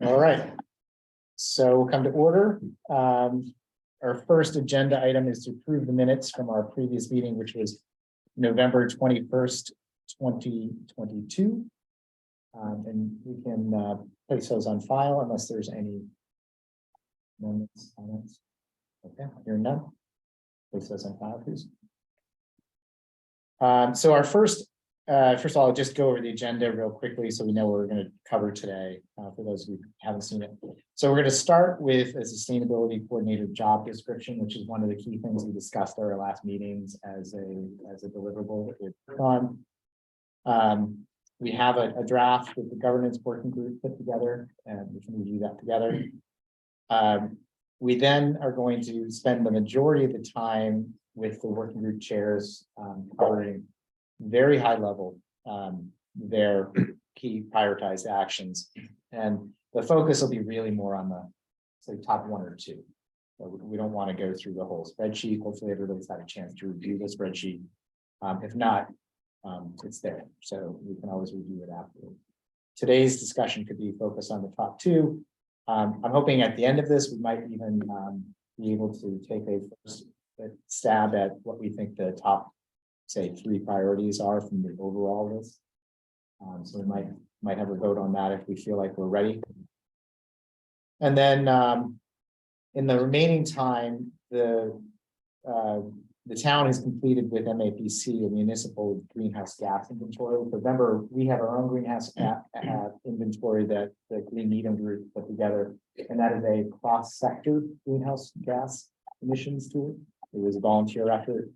All right. So we'll come to order. Our first agenda item is to approve the minutes from our previous meeting, which was November 21st, 2022. And we can place those on file unless there's any amendments, comments. Okay, hearing none. Place those on file, please. So our first of all, I'll just go over the agenda real quickly so we know what we're going to cover today for those who haven't seen it. So we're going to start with a sustainability coordinator job description, which is one of the key things we discussed at our last meetings as a deliverable that we've put on. We have a draft that the governance working group put together, and we can review that together. We then are going to spend the majority of the time with the working group chairs covering very high level their key prioritized actions, and the focus will be really more on the top one or two. So we don't want to go through the whole spreadsheet. Hopefully everybody's had a chance to review the spreadsheet. If not, it's there, so we can always review it afterward. Today's discussion could be focused on the top two. I'm hoping at the end of this we might even be able to take a first stab at what we think the top, say, three priorities are from the overall list. So we might have a vote on that if we feel like we're ready. And then in the remaining time, the town has completed with MAPC a municipal greenhouse gas inventory. Remember, we have our own greenhouse gas inventory that the Green Needham group put together, and that is a cross-sector greenhouse gas emissions tool. It was a volunteer effort.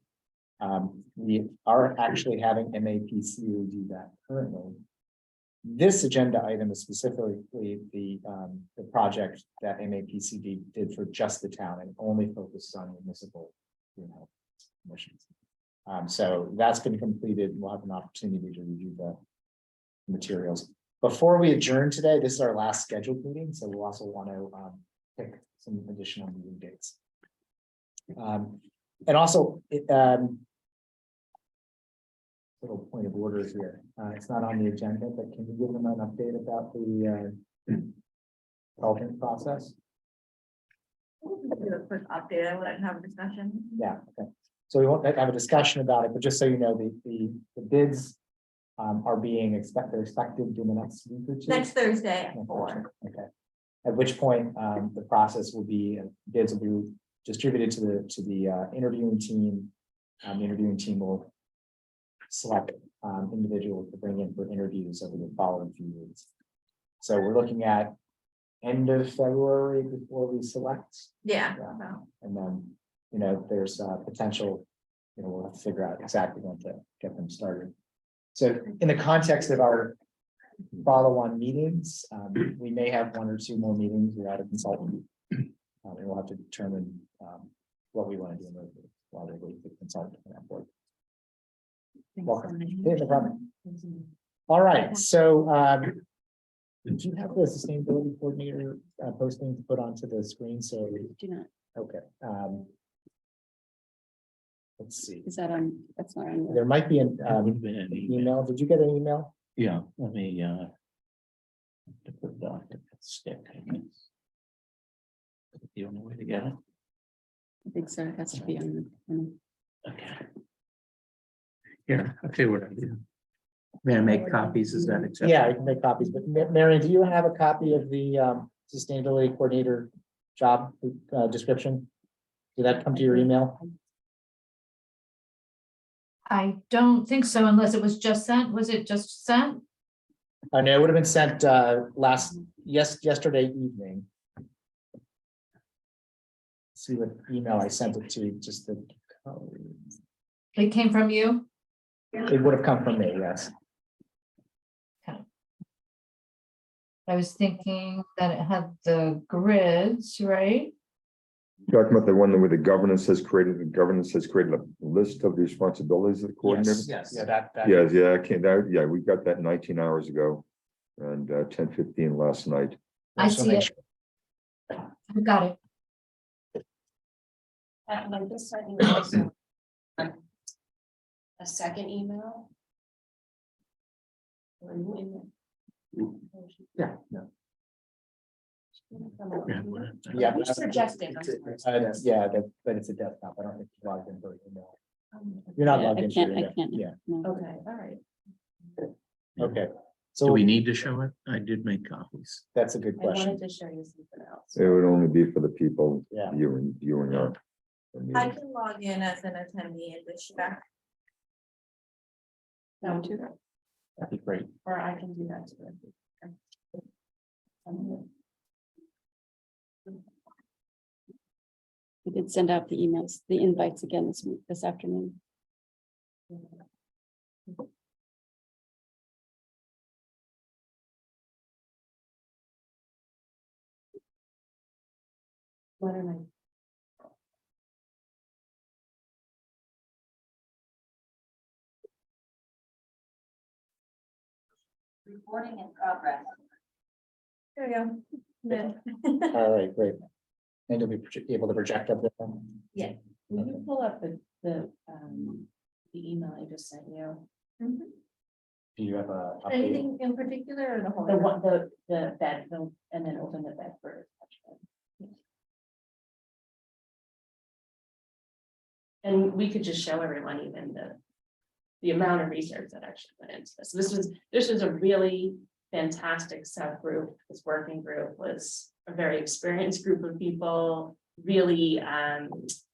We are actually having MAPC do that currently. This agenda item is specifically the project that MAPC did for just the town and only focuses on municipal greenhouse emissions. So that's been completed. We'll have an opportunity to review the materials. Before we adjourn today, this is our last scheduled meeting, so we'll also want to pick some additional meeting dates. And also, little point of order here. It's not on the agenda, but can you give them an update about the alternate process? We'll do a quick update. I wouldn't have a discussion. Yeah, okay. So we won't have a discussion about it, but just so you know, the bids are being expected in the next week or two. Next Thursday at 4. Okay. At which point the process will be bids will be distributed to the interviewing team. The interviewing team will select individuals to bring in for interviews over the following few weeks. So we're looking at end of February before we select. Yeah. And then, there's potential, we'll have to figure out exactly when to get them started. So in the context of our follow-on meetings, we may have one or two more meetings without a consultant. And we'll have to determine what we want to do while we wait for the consultant on that board. Welcome. Yeah, no problem. All right, so did you have the sustainability coordinator posting to put onto the screen? So Do not. okay. Let's see. Is that on? That's not on. There might be an Would have been an email. Did you get an email? Yeah, let me to put the stick, I guess. The only way to get it. I think so. It has to be on the. Okay. Here, I'll tell you what I do. May I make copies? Is that acceptable? Yeah, you can make copies, but Marion, do you have a copy of the sustainability coordinator job description? Did that come to your email? I don't think so, unless it was just sent. Was it just sent? Oh, no, it would have been sent yesterday evening. See what email I sent it to, just the. It came from you? It would have come from me, yes. I was thinking that it had the grids, right? Talking about the one where the governance has created a list of the responsibilities of the coordinator. Yes, yeah, that. Yeah, we got that 19 hours ago and 10:15 last night. I see it. I got it. I just sent you also a second email. Yeah, no. Yeah, well, Yeah. Who's projecting? I'm sorry. Yeah, but it's a desktop. I don't think it's logged in for email. You're not Yeah, logged I in. can't, for I your- can't. Yeah, no. Okay, all right. okay. Do So we need to show it? I did make copies. that's a good I wanted question. to show you something else. It would only be for the people Yeah. viewing our. I can log in as an attendee and wish back. No, too, That'd be great. or I can do that too. We did send out the emails, the invites again this afternoon. What am I? Recording in progress. There you go. All right, great. And you'll be able to project up there. Will you pull up the email I just sent you? Do you have a? update? Anything in particular or the whole? The one, the bed, and then open the bed for. And we could just show everyone even the amount of research that actually went into this. This was a really fantastic subgroup. This working group was a very experienced group of people, really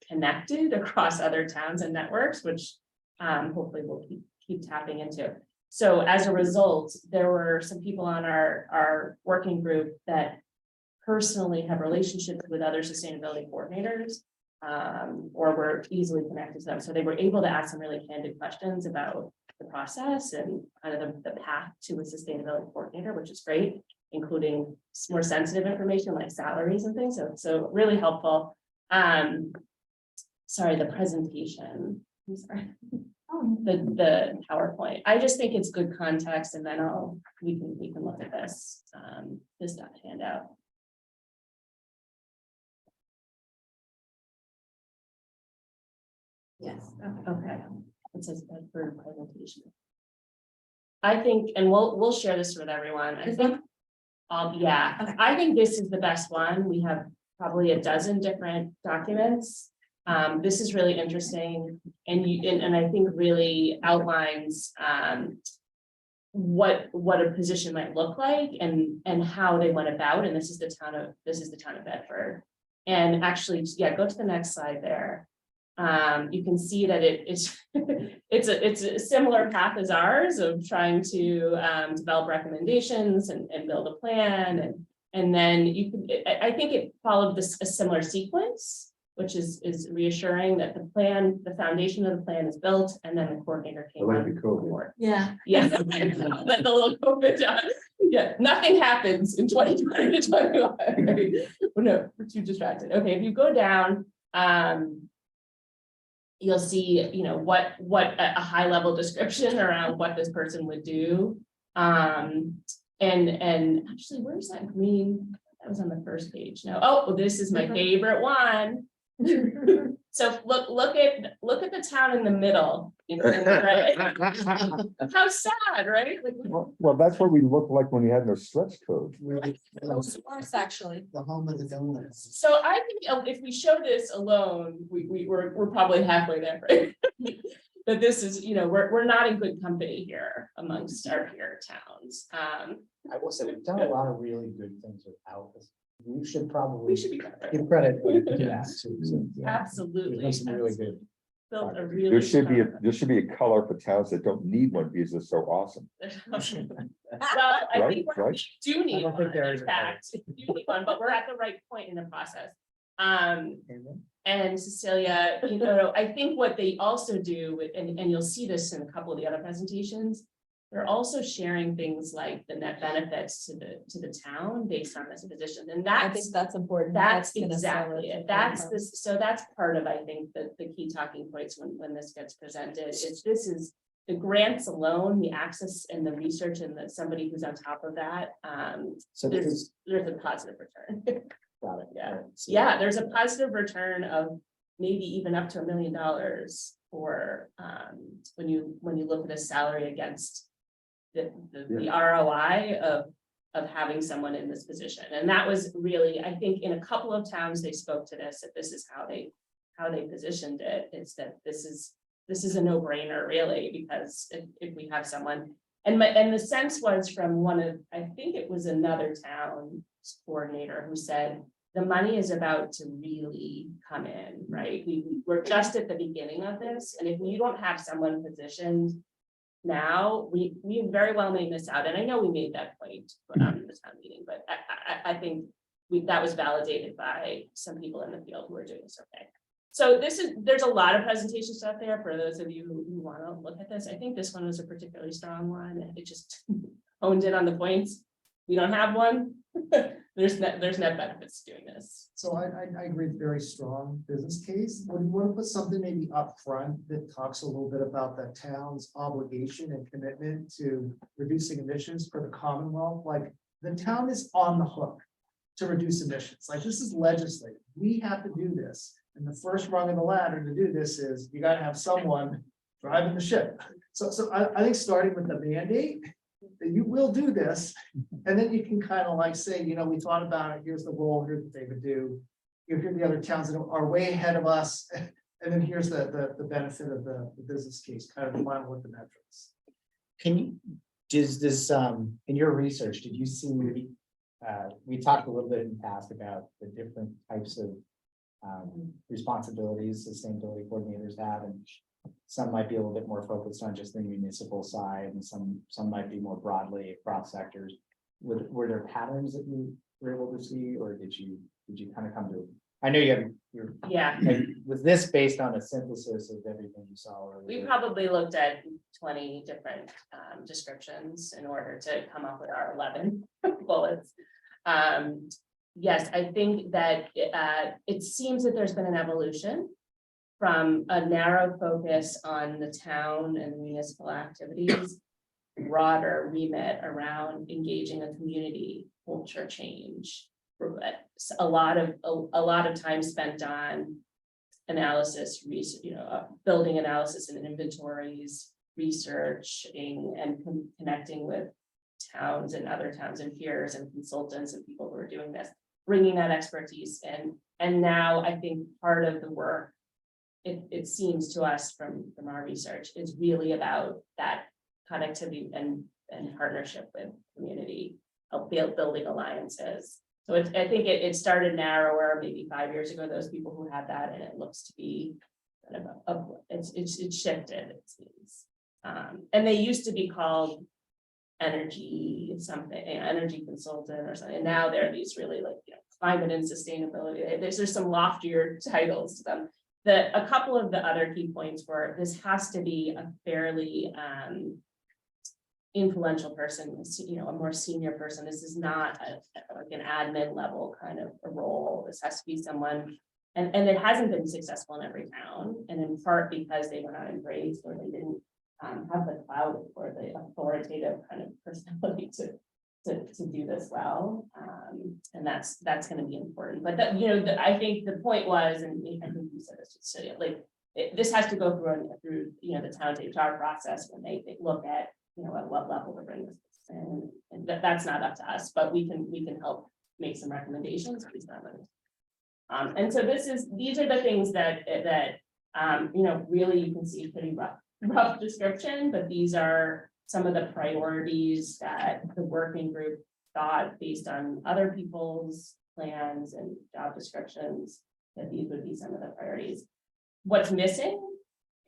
connected across other towns and networks, which hopefully we'll keep tapping into. So as a result, there were some people on our working group that personally have relationships with other sustainability coordinators, or were easily connected to them. So they were able to ask some really candid questions about the process and kind of the path to a sustainability coordinator, which is great, including more sensitive information like salaries and things. So really helpful. Sorry, the presentation. I'm sorry. The PowerPoint. I just think it's good context, and then we can look at this handout. Yes. Okay. It says Bedford presentation. I think, and we'll share this with everyone. I think, yeah, I think this is the best one. We have probably a dozen different documents. This is really interesting, and I think really outlines what a position might look like and how they went about. And this is the town of Bedford. And actually, yeah, go to the next slide there. You can see that it's a similar path as ours of trying to develop recommendations and build a plan, and then I think it followed a similar sequence, which is reassuring that the foundation of the plan is built, and then the coordinator came on board. Yeah. Yeah. The little COVID. Yeah, nothing happens in 2020 to 21. Right? No, we're too distracted. Okay, if you go down, you'll see, what a high level description around what this person would do. And actually, where's that green? That was on the first page. No, oh, this is my favorite one. So look at the town in the middle. Right? How sad, right? Like, Well, that's what we looked like when we had no stretch code. worse, actually. The home of the donuts. So I think if we show this alone, we're probably halfway there, right? But this is, we're not in good company here amongst our peer towns. I will say, we've done a lot of really good things without this. We should be better. give credit. to that, Yeah. too. So, yeah, Absolutely. there's been some really good. Built a really. There should be a color for towns that don't need one because they're so awesome. Well, I think we Right. do I need don't think one, there in is a fact, we do need one, but we're at the right point in the process. And Cecilia, I think what they also do, and you'll see this in a couple of the other presentations, they're also sharing things like the net benefits to the town based on this position, and That's important. that's gonna sell exactly it. to That's them. this, so that's part of, I think, the key talking points when this gets presented, is this is the grants alone, the access and the research, and somebody who's on top of that. So this is. There's a positive return. Got it. Yeah. Right. So- Yeah, there's a positive return of maybe even up to $1 million for when you look at a salary against the ROI of of having someone in this position. And that was really, I think in a couple of towns, they spoke to this, that this is how they positioned it, is that this is a no-brainer really, because if we have someone. And the sense was from one of, I think it was another town coordinator who said, the money is about to really come in, right? We're just at the beginning of this, and if you don't have someone positioned now, we very well may miss out. And I know we made that point in the town meeting, but I think that was validated by some people in the field who are doing this okay. So there's a lot of presentations out there for those of you who want to look at this. I think this one was a particularly strong one, and it just honed in on the points. We don't have one. There's net benefits to doing this. So I agree, it's a very strong business case. Would you want to put something maybe upfront that talks a little bit about the town's obligation and commitment to reducing emissions for the Commonwealth? Like, the town is on the hook to reduce emissions. Like, this is legislative. We have to do this. And the first rung of the ladder to do this is you got to have someone driving the ship. So I think starting with the mandate, that you will do this, and then you can kind of like say, you know, we thought about it, here's the role, here's what they would do. Here are the other towns that are way ahead of us, and then here's the benefit of the business case, kind of align with the metrics. Can you, does this, in your research, did you see, we talked a little bit in the past about the different types of responsibilities sustainability coordinators have, and some might be a little bit more focused on just the municipal side, and some might be more broadly across sectors. Were there patterns that you were able to see, or did you kind of come to? I know you have Yeah, was this based on a synthesis of everything you saw? Or we probably looked at 20 different descriptions in order to come up with our 11 bullets. Yes, I think that it seems that there's been an evolution from a narrow focus on the town and municipal activities, broader remit around engaging a community culture change. A lot of time spent on analysis, building analysis and inventories, researching and connecting with towns and other towns and peers and consultants and people who are doing this, bringing that expertise in. And now I think part of the work, it seems to us from our research, is really about that connectivity and partnership with community, of building alliances. So I think it started narrower, maybe 5 years ago, those people who had that, and it looks to be kind of it's shifted, it seems. And they used to be called energy consultant or something, and now they're these really like, climate and sustainability. There's some loftier titles to them. A couple of the other key points were, this has to be a fairly influential person, a more senior person. This is not like an admin level kind of a role. This has to be someone, and it hasn't been successful in every town, and in part because they were not embraced, or they didn't have the clout or the authoritative kind of personality to do this well, and that's going to be important. But that, I think the point was, and I think you said this, so this has to go through the town's HR process when they look at at what level to bring this in, and that's not up to us, but we can help make some recommendations. And so these are the things that really you can see pretty rough description, but these are some of the priorities that the working group thought, based on other people's plans and job descriptions, that these would be some of the priorities. What's missing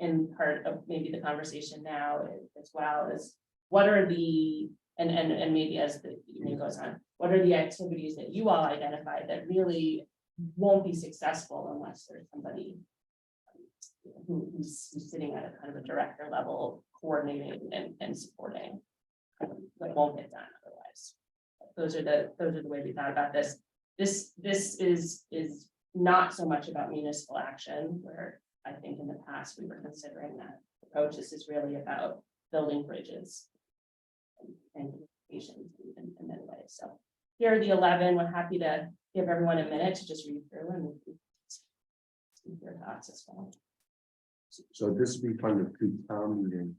in part of maybe the conversation now as well is, what are the, and maybe as the evening goes on, what are the activities that you all identified that really won't be successful unless there's somebody who's sitting at a kind of a director level, coordinating and supporting, that won't get done otherwise. Those are the way we thought about this. This is not so much about municipal action, where I think in the past we were considering that approach. This is really about building bridges and communications in many ways. So here are the 11. We're happy to give everyone a minute to just read through and see your thoughts as well. So this will be funded through town meeting,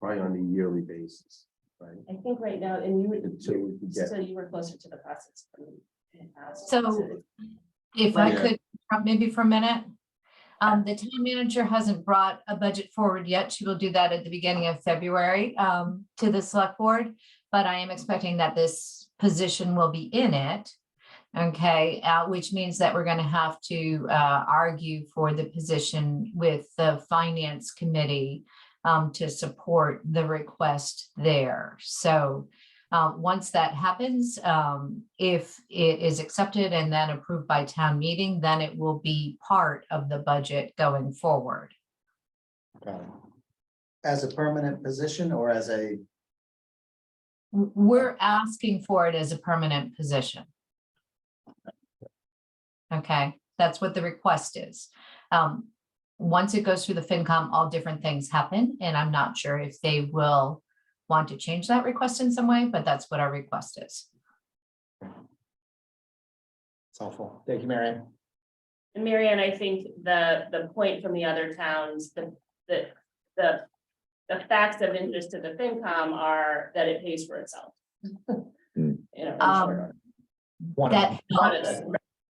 probably on a yearly basis. I think right now, and you, Until we can get- so you were closer to the process. in the past. So- If I Yeah. could, maybe for a minute. The town manager hasn't brought a budget forward yet. She will do that at the beginning of February, to the select board. But I am expecting that this position will be in it. Okay, which means that we're gonna have to, argue for the position with the finance committee, to support the request there. So, once that happens, if it is accepted and then approved by town meeting, then it will be part of the budget going forward. As a permanent position or as a, We're asking for it as a permanent position. Okay, that's what the request is. Once it goes through the FinCom, all different things happen, and I'm not sure if they will want to change that request in some way, but that's what our request is. It's helpful. Thank you, Marianne. And Marianne, I think the point from the other towns, the facts of interest to the FinCom are that it pays for itself. Hmm. You know, in short order. One of them. That helps,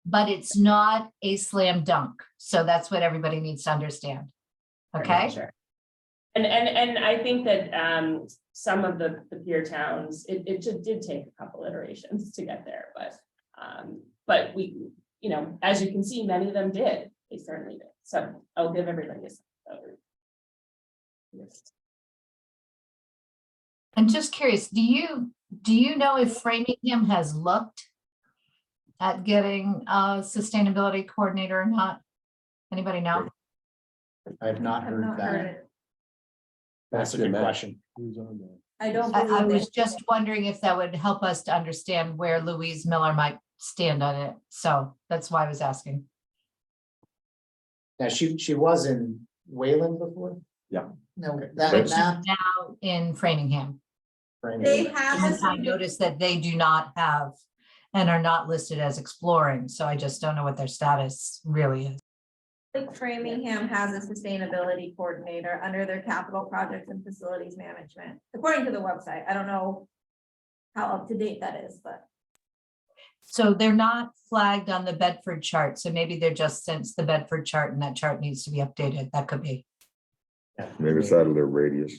but it's not a slam dunk. So that's what everybody needs to understand. Okay? Sure. And I think that some of the peer towns, it did take a couple iterations to get there, but we, you know, as you can see, many of them did. They certainly did. So I'll give everybody a second over. Yes. I'm just curious, do you know if Framingham has looked at getting a sustainability coordinator or not? Anybody know? I have not heard that. That's a good question. I don't I believe was it. just wondering if that would help us to understand where Louise Miller might stand on it. So that's why I was asking. Now, she was in Wayland before. no, Okay. that But she's map, now in Framingham. They And have, I noticed that they do not have and are not listed as exploring. So I just don't know what their status really is. like Framingham has a sustainability coordinator under their capital projects and facilities management, according to the website. I don't know how up to date that is, but So they're not flagged on the Bedford chart. So maybe they're just since the Bedford chart and that chart needs to be updated. That could be. Maybe it's out of their radius.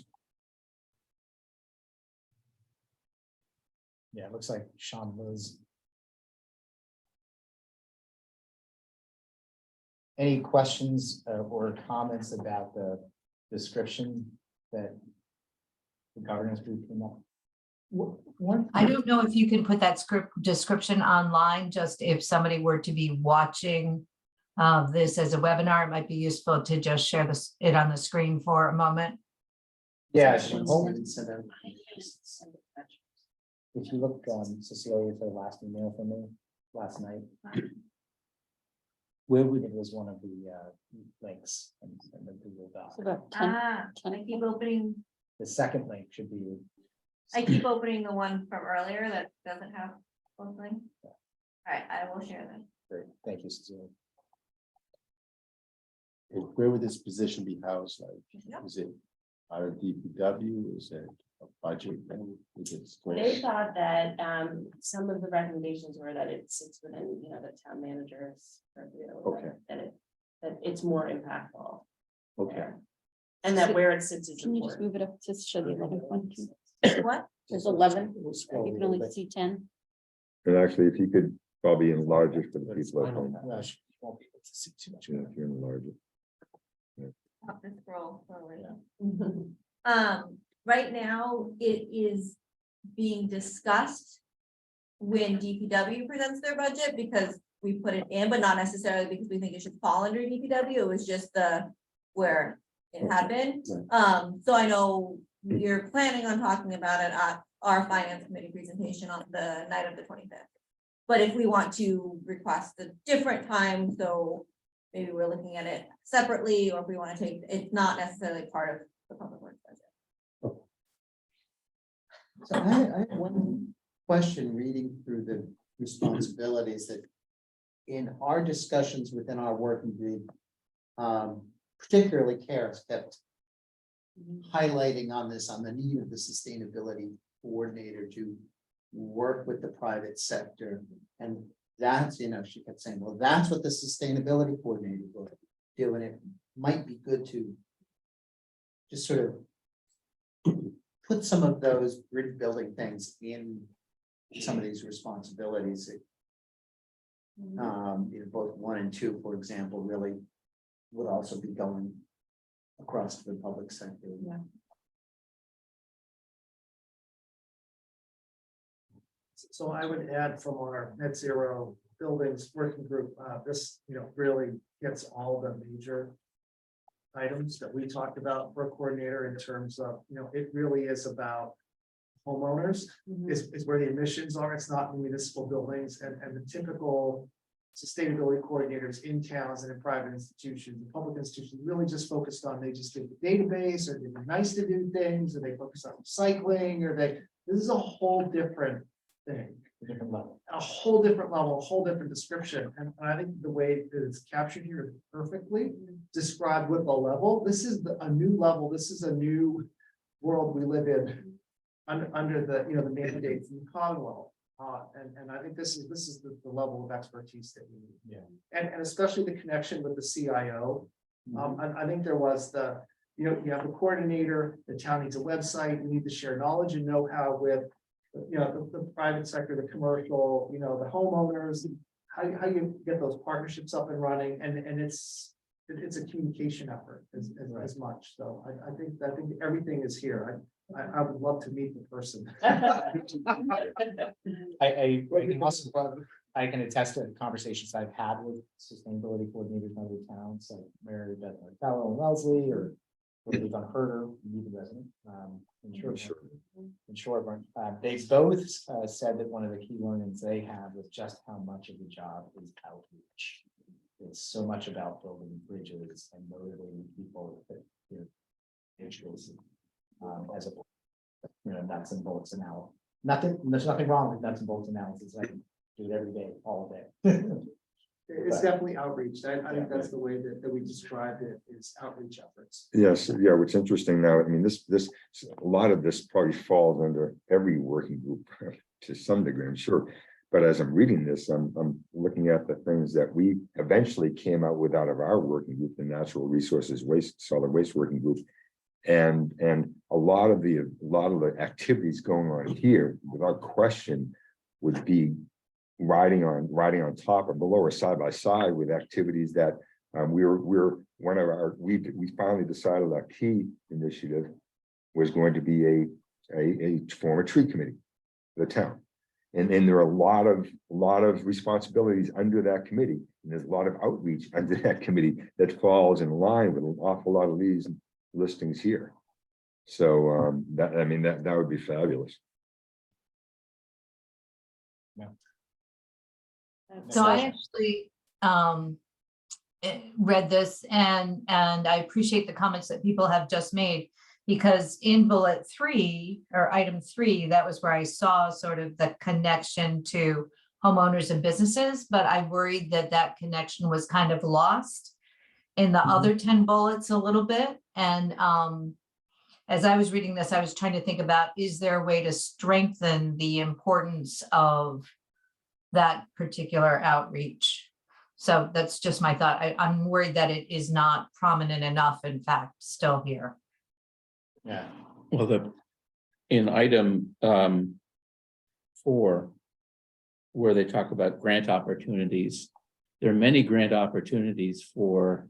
Yeah, it looks like Sean was. Any questions or comments about the description that the governance group came up? One, I don't know if you can put that script description online, just if somebody were to be watching this as a webinar, it might be useful to just share it on the screen for a moment. Yeah, if you look, Cecilia, for the last email from me last night. Where it was one of the links in the Google Doc. It's about 10. I keep opening, The second link should be. I keep opening the one from earlier that doesn't have both links. All right, I will share them. Great, thank you, Cecilia. Where would this position be housed? Yep. Like, is it out of DPW? Is it a budget? Is it They split? thought that some of the recommendations were that it sits within, you know, the town manager's purview. Okay. That it's more impactful. Okay, there. And that where it sits is Can you just important. move it up to show the 11 one? What? There's 11. We'll You scroll can a only little bit. see 10. And actually, if you could probably enlarge it for the people at home. No, she won't be able to see too much. Yeah, if you enlarge it. Have to scroll slowly. Mhm. Right now, it is being discussed when DPW presents their budget, because we put it in, but not necessarily because we think it should fall under DPW. It was just where it had been. So I know we're planning on talking about it at our finance committee presentation on the night of the 25th. But if we want to request a different time, so maybe we're looking at it separately, or if we want to take, it's not necessarily part of the public works budget. so I have one question reading through the responsibilities that. In our discussions within our working group, particularly Karis kept highlighting on this, on the need of the sustainability coordinator to work with the private sector. And that's, she kept saying, well, that's what the sustainability coordinator will do, and it might be good to just sort of put some of those bridge building things in some of these responsibilities. Both 1 and 2, for example, really would also be going across to the public sector. Yeah. So I would add from our net zero buildings working group, this, really gets all the major items that we talked about for a coordinator in terms of, it really is about homeowners is where the emissions are. It's not in municipal buildings, and the typical sustainability coordinators in towns and in private institutions, and public institutions really just focused on, they just did the database, or they're nice to do things, or they focus on recycling, or this is a whole different thing. Different level. A whole different level, a whole different description. And I think the way that it's captured here is perfectly described with a level. This is a new level. This is a new world we live in under the, the mandates in the Commonwealth. And I think this is the level of expertise that we need. Yeah. And especially the connection with the CIO. I think there was you have the coordinator, the town needs a website, we need to share knowledge and know-how with the private sector, the commercial, the homeowners, how you get those partnerships up and running, and it's a communication effort as much. So I think everything is here. I would love to meet the person. I can attest to the conversations I've had with sustainability coordinators in other towns, like Mary Beth Martello and Wellesley, or we've unheard her, the resident. In short, they both said that one of the key learnings they had was just how much of the job is outreach. It's so much about building bridges and motivating people that issues as a nuts and bolts analysis. There's nothing wrong with nuts and bolts analysis. I can do it every day, all day. It's definitely outreach. I think that's the way that we described it, is outreach efforts. Yes, yeah, what's interesting now, I mean, this, a lot of this probably falls under every working group to some degree, I'm sure. But as I'm reading this, I'm looking at the things that we eventually came out with out of our working group, the Natural Resources Solid Waste Working Group. And a lot of the activities going on here, without question, would be riding on top or below or side by side with activities that we finally decided our key initiative was going to be a form a tree committee for the town. And there are a lot of responsibilities under that committee. And there's a lot of outreach under that committee that falls in line with an awful lot of these listings here. So that would be fabulous. So I actually read this and I appreciate the comments that people have just made, because in bullet 3 or item 3, that was where I saw sort of the connection to homeowners and businesses, but I worried that connection was kind of lost in the other 10 bullets a little bit. And as I was reading this, I was trying to think about, is there a way to strengthen the importance of that particular outreach? So that's just my thought. I'm worried that it is not prominent enough, in fact, still here. Yeah. Well, in item 4, where they talk about grant opportunities, there are many grant opportunities for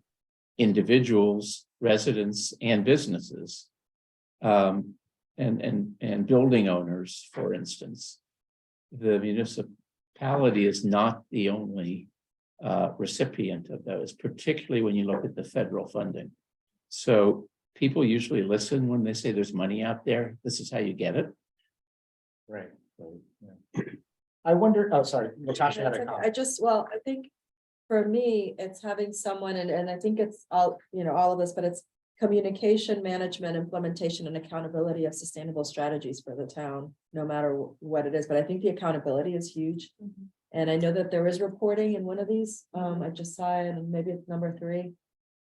individuals, residents, and businesses, and building owners, for instance. The municipality is not the only recipient of those, particularly when you look at the federal funding. So people usually listen when they say there's money out there. This is how you get it. Right. Yeah. I wonder, oh, sorry, Natasha had a comment. I think for me, it's having someone, and I think it's all of this, but it's communication, management, implementation, and accountability of sustainable strategies for the town, no matter what it is. But I think the accountability is huge. And I know that there is reporting in one of these. I just saw it, and maybe it's number 3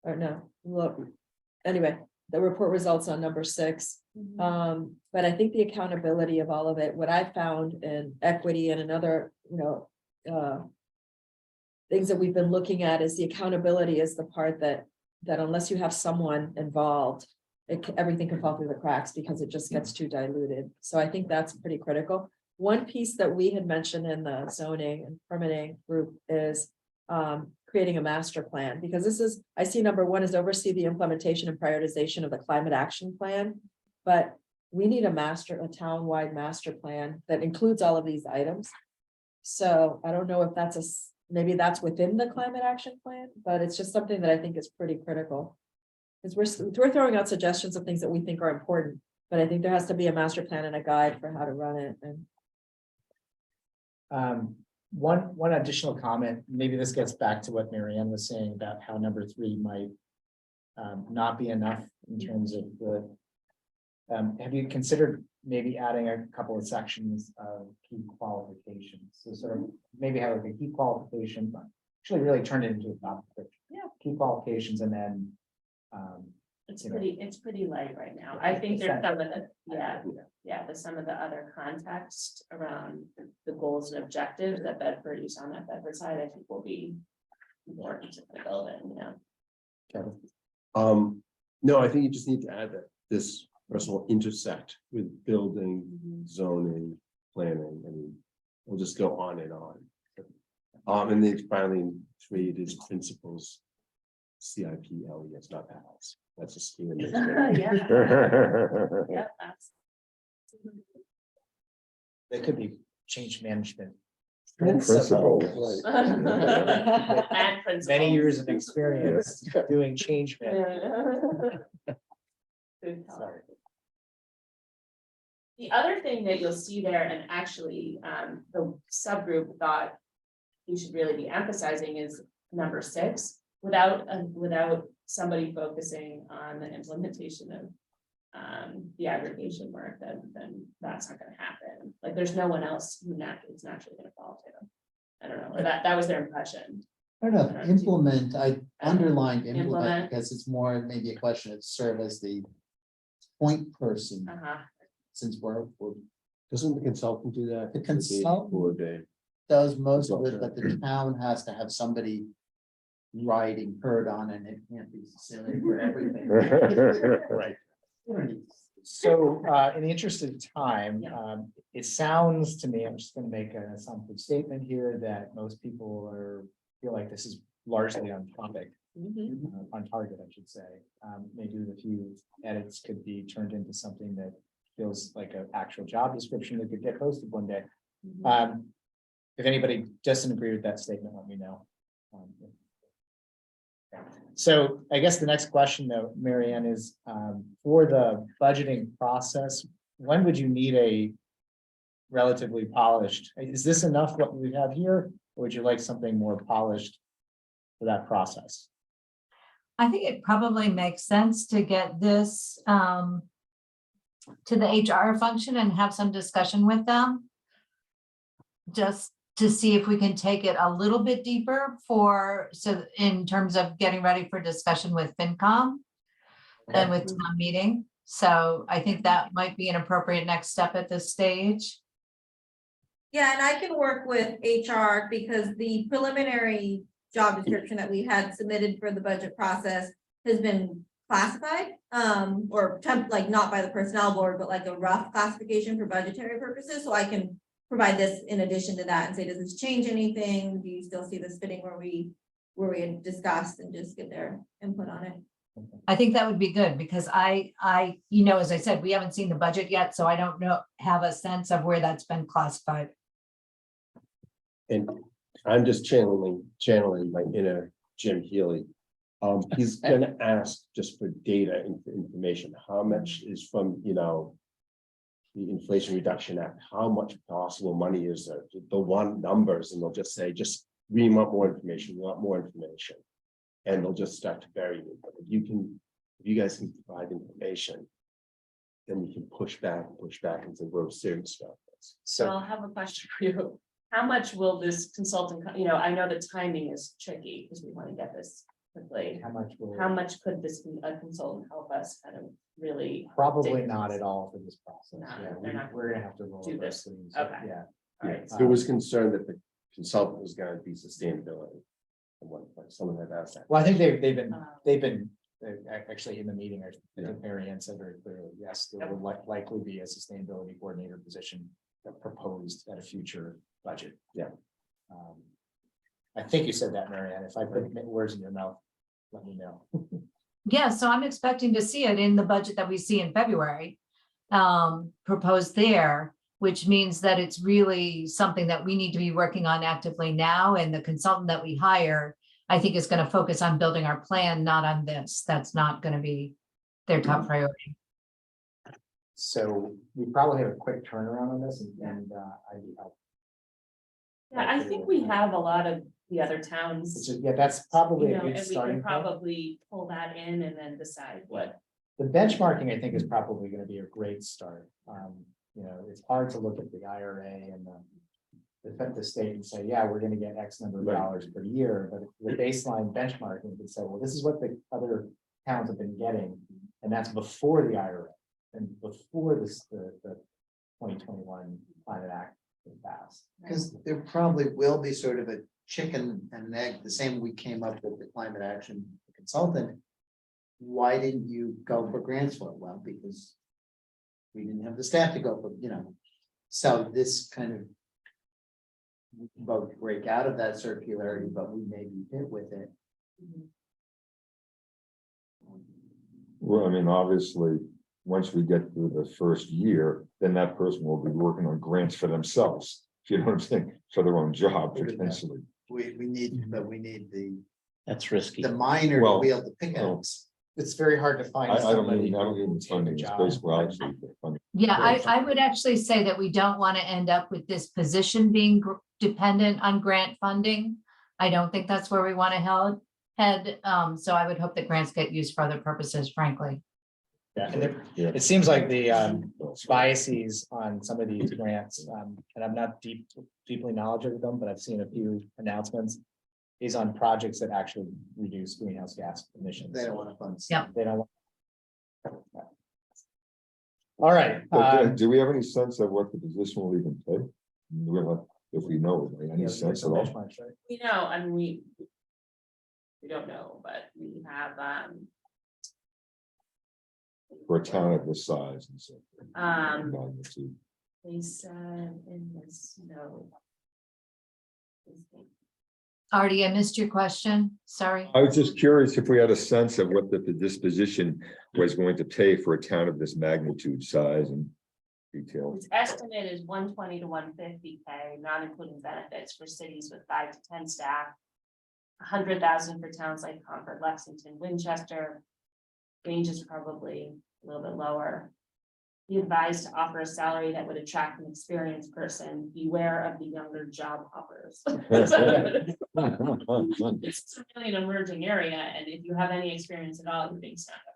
or no, look. Anyway, the report results on number 6. But I think the accountability of all of it, what I found in equity and another, things that we've been looking at is the accountability is the part that unless you have someone involved, everything can fall through the cracks because it just gets too diluted. So I think that's pretty critical. One piece that we had mentioned in the zoning and permitting group is creating a master plan, because this is, I see number 1 is oversee the implementation and prioritization of the climate action plan. But we need a town-wide master plan that includes all of these items. So I don't know if maybe that's within the climate action plan, but it's just something that I think is pretty critical. Because we're throwing out suggestions of things that we think are important, but I think there has to be a master plan and a guide for how to run it. And One additional comment, maybe this gets back to what Marianne was saying about how number 3 might not be enough in terms of the. Have you considered maybe adding a couple of sections of key qualifications? So sort of maybe have like a key qualification, but actually really turn it into a job description. Yeah. Key qualifications and then. It's you know. it's pretty light right now. I think there's some of the, there's some of the other context around the goals and objectives that Bedford is on that Bedford side, I think will be important to the building, No, I think you just need to add that this person will intersect with building, zoning, planning, and we'll just go on and on. And then finally, 3, it is principles. CIP, LES, not the house. That's a scheme. Yeah, that's. They could be change management. Principles. And Many principles. years of experience doing change management. Good call. Sorry. The other thing that you'll see there, and actually, the subgroup thought you should really be emphasizing is number 6. Without somebody focusing on the implementation of the aggregation work, then that's not gonna happen. Like, there's no one else who it's naturally gonna fall to. I don't know, or that was their impression. I don't know, implement, I underlined Implement. implement because it's more maybe a question of serve as the point person, since we're Doesn't the consultant do that? The consultant- Or they, does most of it, but the town has to have somebody writing heard on, and it can't be silly for everything. right. So, in the interest of time, Yeah. it sounds to me, I'm just gonna make an assumptive statement here that most people feel like this is largely on topic, on target, I should say. Maybe with a few edits could be turned into something that feels like an actual job description that could get posted one day. If anybody doesn't agree with that statement, let me know. So I guess the next question though, Marianne, is for the budgeting process, when would you need a relatively polished? Is this enough what we have here? Or would you like something more polished for that process? I think it probably makes sense to get this to the HR function and have some discussion with them. Just to see if we can take it a little bit deeper in terms of getting ready for discussion with FinCom and with town meeting. So I think that might be an appropriate next step at this stage. Yeah, and I can work with HR because the preliminary job description that we had submitted for the budget process has been classified, or like not by the personnel board, but like a rough classification for budgetary purposes. So I can provide this in addition to that and say, does this change anything? Do you still see this fitting where we had discussed, and just get their input on it? I think that would be good because as I said, we haven't seen the budget yet, so I don't have a sense of where that's been classified. And I'm just channeling my inner Jim Healy. He's gonna ask just for data information, how much is from, the Inflation Reduction Act, how much possible money is there? They'll want numbers, and they'll just say, we want more information, we want more information. And they'll just start to bury you. But if you guys can provide information, then we can push back and say, we're serious about this. So I'll have a question for you. How much will this consultant, I know the timing is tricky because we want to get this quickly. How much will? How much could this consultant help us kind of really Probably not at all for this process. No, Yeah, they're not we're gonna have to roll do up our this. sleeves. Okay. Yeah. all right, There was concern that the consultant was gonna be sustainability. At one point, someone had asked that. Well, I think they've Um, been, actually in the meeting, I Yeah. think Mary Ann said very clearly, yes, there Yep. would likely be a sustainability coordinator position proposed at a future budget. Yeah. I think you said that, Mary Ann. If I put words in your mouth, let me know. Yeah, so I'm expecting to see it in the budget that we see in February. Proposed there, which means that it's really something that we need to be working on actively now, and the consultant that we hire, I think is gonna focus on building our plan, not on this. That's not gonna be their top priority. So we probably have a quick turnaround on this and, Yeah, I think we have a lot of the other towns, it's just, yeah, that's you probably know, a and good we starting can point. probably pull that in and then decide what. The benchmarking, I think, is probably gonna be a great start. You know, it's hard to look at the IRA and the state and say, yeah, we're gonna get X number of Right. dollars per year, but the baseline benchmarking, you could say, well, this is what the other towns have been getting, and that's before the IRA and before this, the 2021 Climate Act was passed. Because there probably will be sort of a chicken and an egg, the same we came up with the climate action consultant. Why didn't you go for grants for it? Well, because we didn't have the staff to go for, you know, so this kind of we can both break out of that circularity, but we may be hit with it. Well, I mean, obviously, once we get through the first year, then that person will be working on grants for themselves. If you know what I'm saying, for their own job potentially. We need, but we need That's risky. the minor to Well, wield the pickaxe. It's very hard to find. I don't somebody mean, I don't who even will take the funding, it's job. basically actually funding. Yeah, Right. I would actually say that we don't want to end up with this position being dependent on grant funding. I don't think that's where we want to head. So I would hope that grants get used for other purposes, frankly. Yeah, and Yeah. it seems like the biases on some of these grants, and I'm not deeply knowledgeable of them, but I've seen a few announcements. Is on projects that actually reduce greenhouse gas emissions. They don't want to fund. Yeah. They don't. All right. But do we have any sense of what the position will even pay? Do we have, if we know, any sense at all? benchmarks, right? We know, I mean, we don't know, but we have, For a town of this size and so. forth, magnitude. they said in this note. Artie, I missed your question. Sorry. I was just curious if we had a sense of what the disposition was going to pay for a town of this magnitude, size and detail. Its estimate is 120 to 150K, not including benefits for cities with 5 to 10 staff. 100,000 for towns like Concord, Lexington, Winchester. Range is probably a little bit lower. Be advised to offer a salary that would attract an experienced person. Beware of the younger job hoppers. It's really an emerging area, and if you have any experience at all, you're being snapped up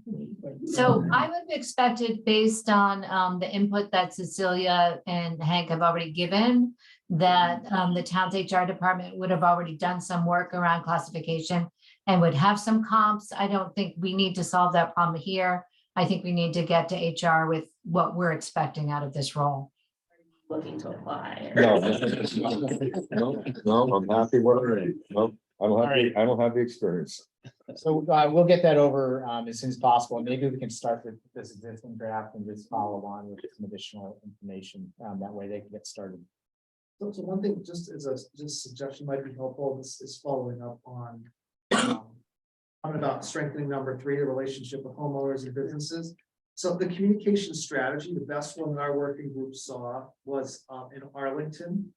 really quick. So I would have expected, based on the input that Cecilia and Hank have already given, that the town's HR department would have already done some work around classification and would have some comps. I don't think we need to solve that problem here. I think we need to get to HR with what we're expecting out of this role. Looking to apply. No, no, I'm happy with it. No, I don't have the experience. So we'll get that over as soon as possible. Maybe we can start with this existing draft and just follow on with some additional information. That way they can get started. So one thing, just as a suggestion might be helpful, this is following up on. About strengthening number 3, the relationship with homeowners and businesses. So the communication strategy, the best one that our working group saw was in Arlington.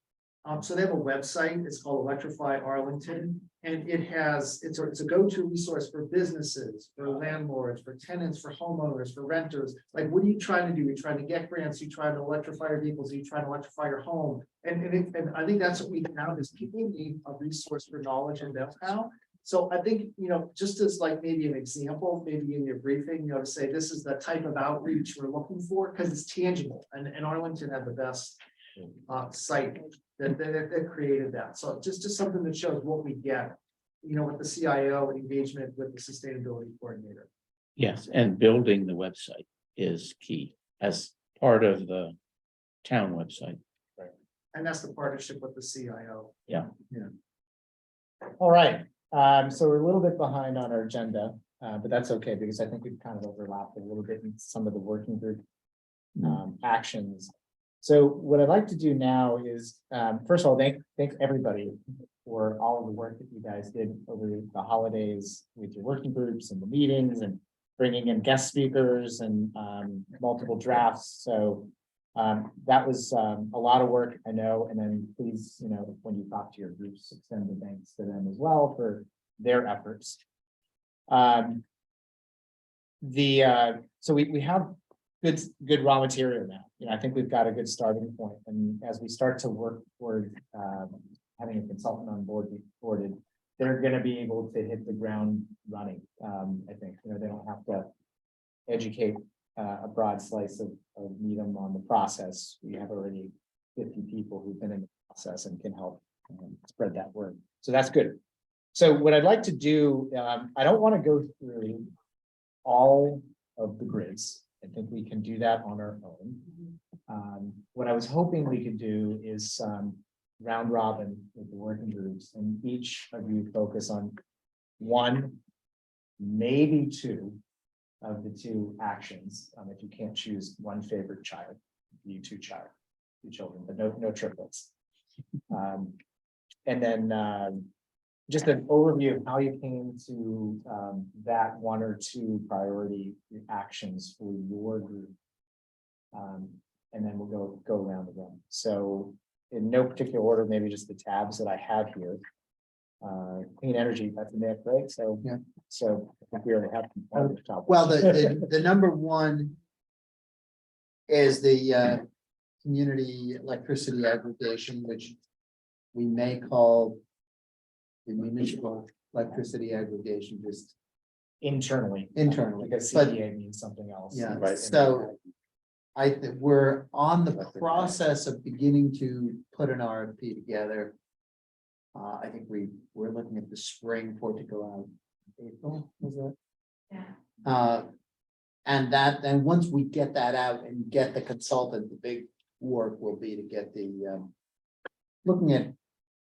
So they have a website, it's called Electrify Arlington, and it's a go-to resource for businesses, for landlords, for tenants, for homeowners, for renters. Like, what are you trying to do? You're trying to get grants, you're trying to electrify your vehicles, you're trying to electrify your home. And I think that's what we found is people need a resource for knowledge and know-how. So I think, just as like maybe an example, maybe in your briefing, to say this is the type of outreach we're looking for, because it's tangible, and Arlington had the best site that created that. So just something that shows what we get with the CIO and engagement with the sustainability coordinator. Yes, and building the website is key as part of the town website. And that's the partnership with the CIO. All right, so we're a little bit behind on our agenda, but that's okay, because I think we've kind of overlapped a little bit in some of the working group actions. So what I'd like to do now is, first of all, thank everybody for all of the work that you guys did over the holidays with your working groups and the meetings and bringing in guest speakers and multiple drafts. So that was a lot of work, I know, and then please, when you talk to your groups, extend the thanks to them as well for their efforts. So we have good raw material now. I think we've got a good starting point, and as we start to work toward having a consultant on board, they're going to be able to hit the ground running. I think, they don't have to educate a broad slice of Needham on the process. We have already 50 people who've been in the process and can help spread that word. So that's good. So what I'd like to do, I don't want to go through all of the grids. I think we can do that on our own. What I was hoping we could do is round robin with the working groups, and each of you focus on one, maybe two of the two actions. If you can't choose one favorite child, you two children, but no triplets. And then just an overview of how you came to that one or two priority actions for your group. And then we'll go around the room. So in no particular order, maybe just the tabs that I have here. Clean energy, that's Nick, right? So, Yeah. So I think we already have. on the top. Well, the number one is the community electricity aggregation, which we may call the municipal electricity aggregation, just Internally. internally. Because But CEA means something else. Yeah, Right. so I think we're on the process of beginning to put an RFP together. I think we're looking at the spring for it to go out. April, was that? Yeah. And then once we get that out and get the consultant, the big work will be to get the looking at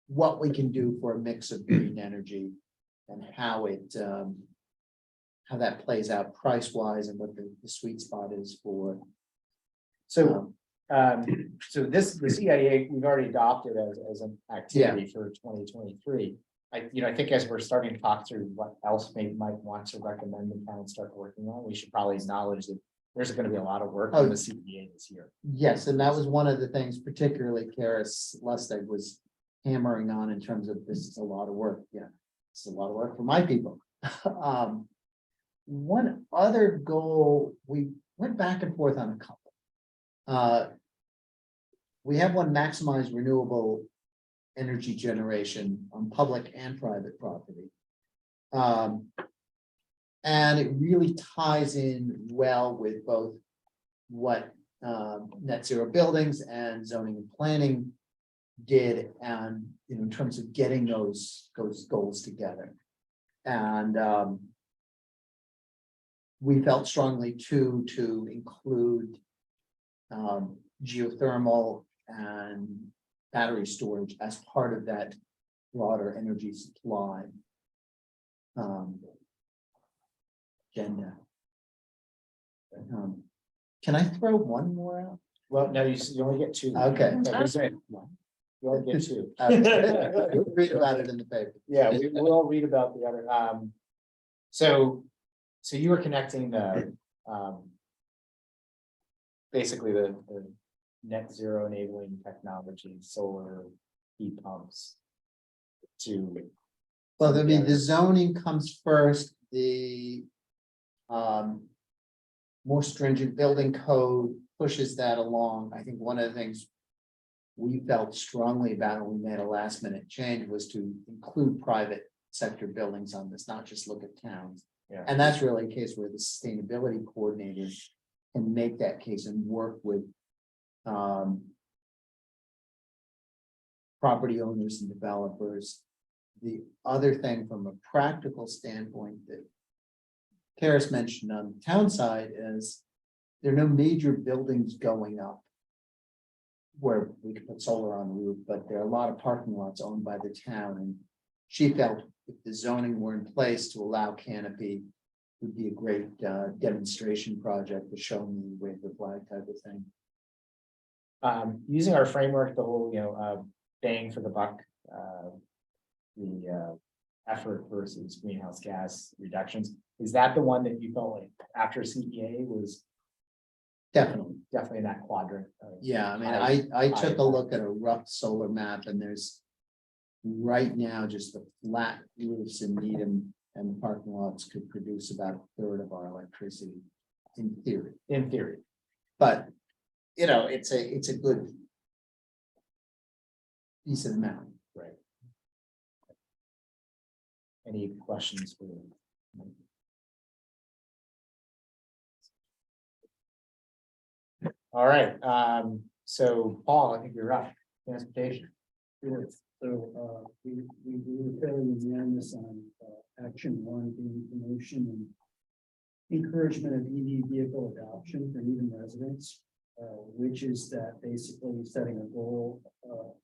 what we can do for a mix of green energy and how that plays out price wise and what the sweet spot is for. So, so the CIA, we've already adopted as an activity for 2023. I think as we're starting to talk through what else might want to recommend the town start working on, we should probably acknowledge that there's going to be a lot of work on the CEA this year. Yes, and that was one of the things, particularly Karis Lustig was hammering on in terms of this is a lot of work. Yeah, it's a lot of work for my people. One other goal, we went back and forth on a couple. We have one, maximize renewable energy generation on public and private property. And it really ties in well with both what net zero buildings and zoning and planning did, and in terms of getting those goals together. And we felt strongly too to include geothermal and battery storage as part of that broader energy supply agenda. Can I throw one more out? Well, no, you only get two. Okay. You only get two. You'll read about it in the paper. Yeah, we'll read about the other. So you were connecting the basically the net zero enabling technology, solar heat pumps to. Well, I mean, the zoning comes first, the more stringent building code pushes that along. I think one of the things we felt strongly about, and we made a last minute change, was to include private sector buildings on this, not just look at towns. Yeah. And that's really a case where the sustainability coordinators can make that case and work with property owners and developers the other thing from a practical standpoint that Karis mentioned on the town side is there are no major buildings going up where we could put solar on the roof, but there are a lot of parking lots owned by the town, and she felt if the zoning were in place to allow canopy would be a great demonstration project to show me wave the flag type of thing. Using our framework, the whole, bang for the buck, effort versus greenhouse gas reductions, is that the one that you felt like after CEA was Definitely. definitely in that quadrant? Yeah, I mean, I took a look at a rough solar map and there's right now just the flat roofs in Needham and the parking lots could produce about a third of our electricity in theory. In theory, But, it's a good decent amount. right? Any questions for? All right, so Paul, I think you're up, transportation. Sure. So, we were fairly unanimous on, action one being promotion and encouragement of EV vehicle adoption for Needham residents, which is that basically setting a goal,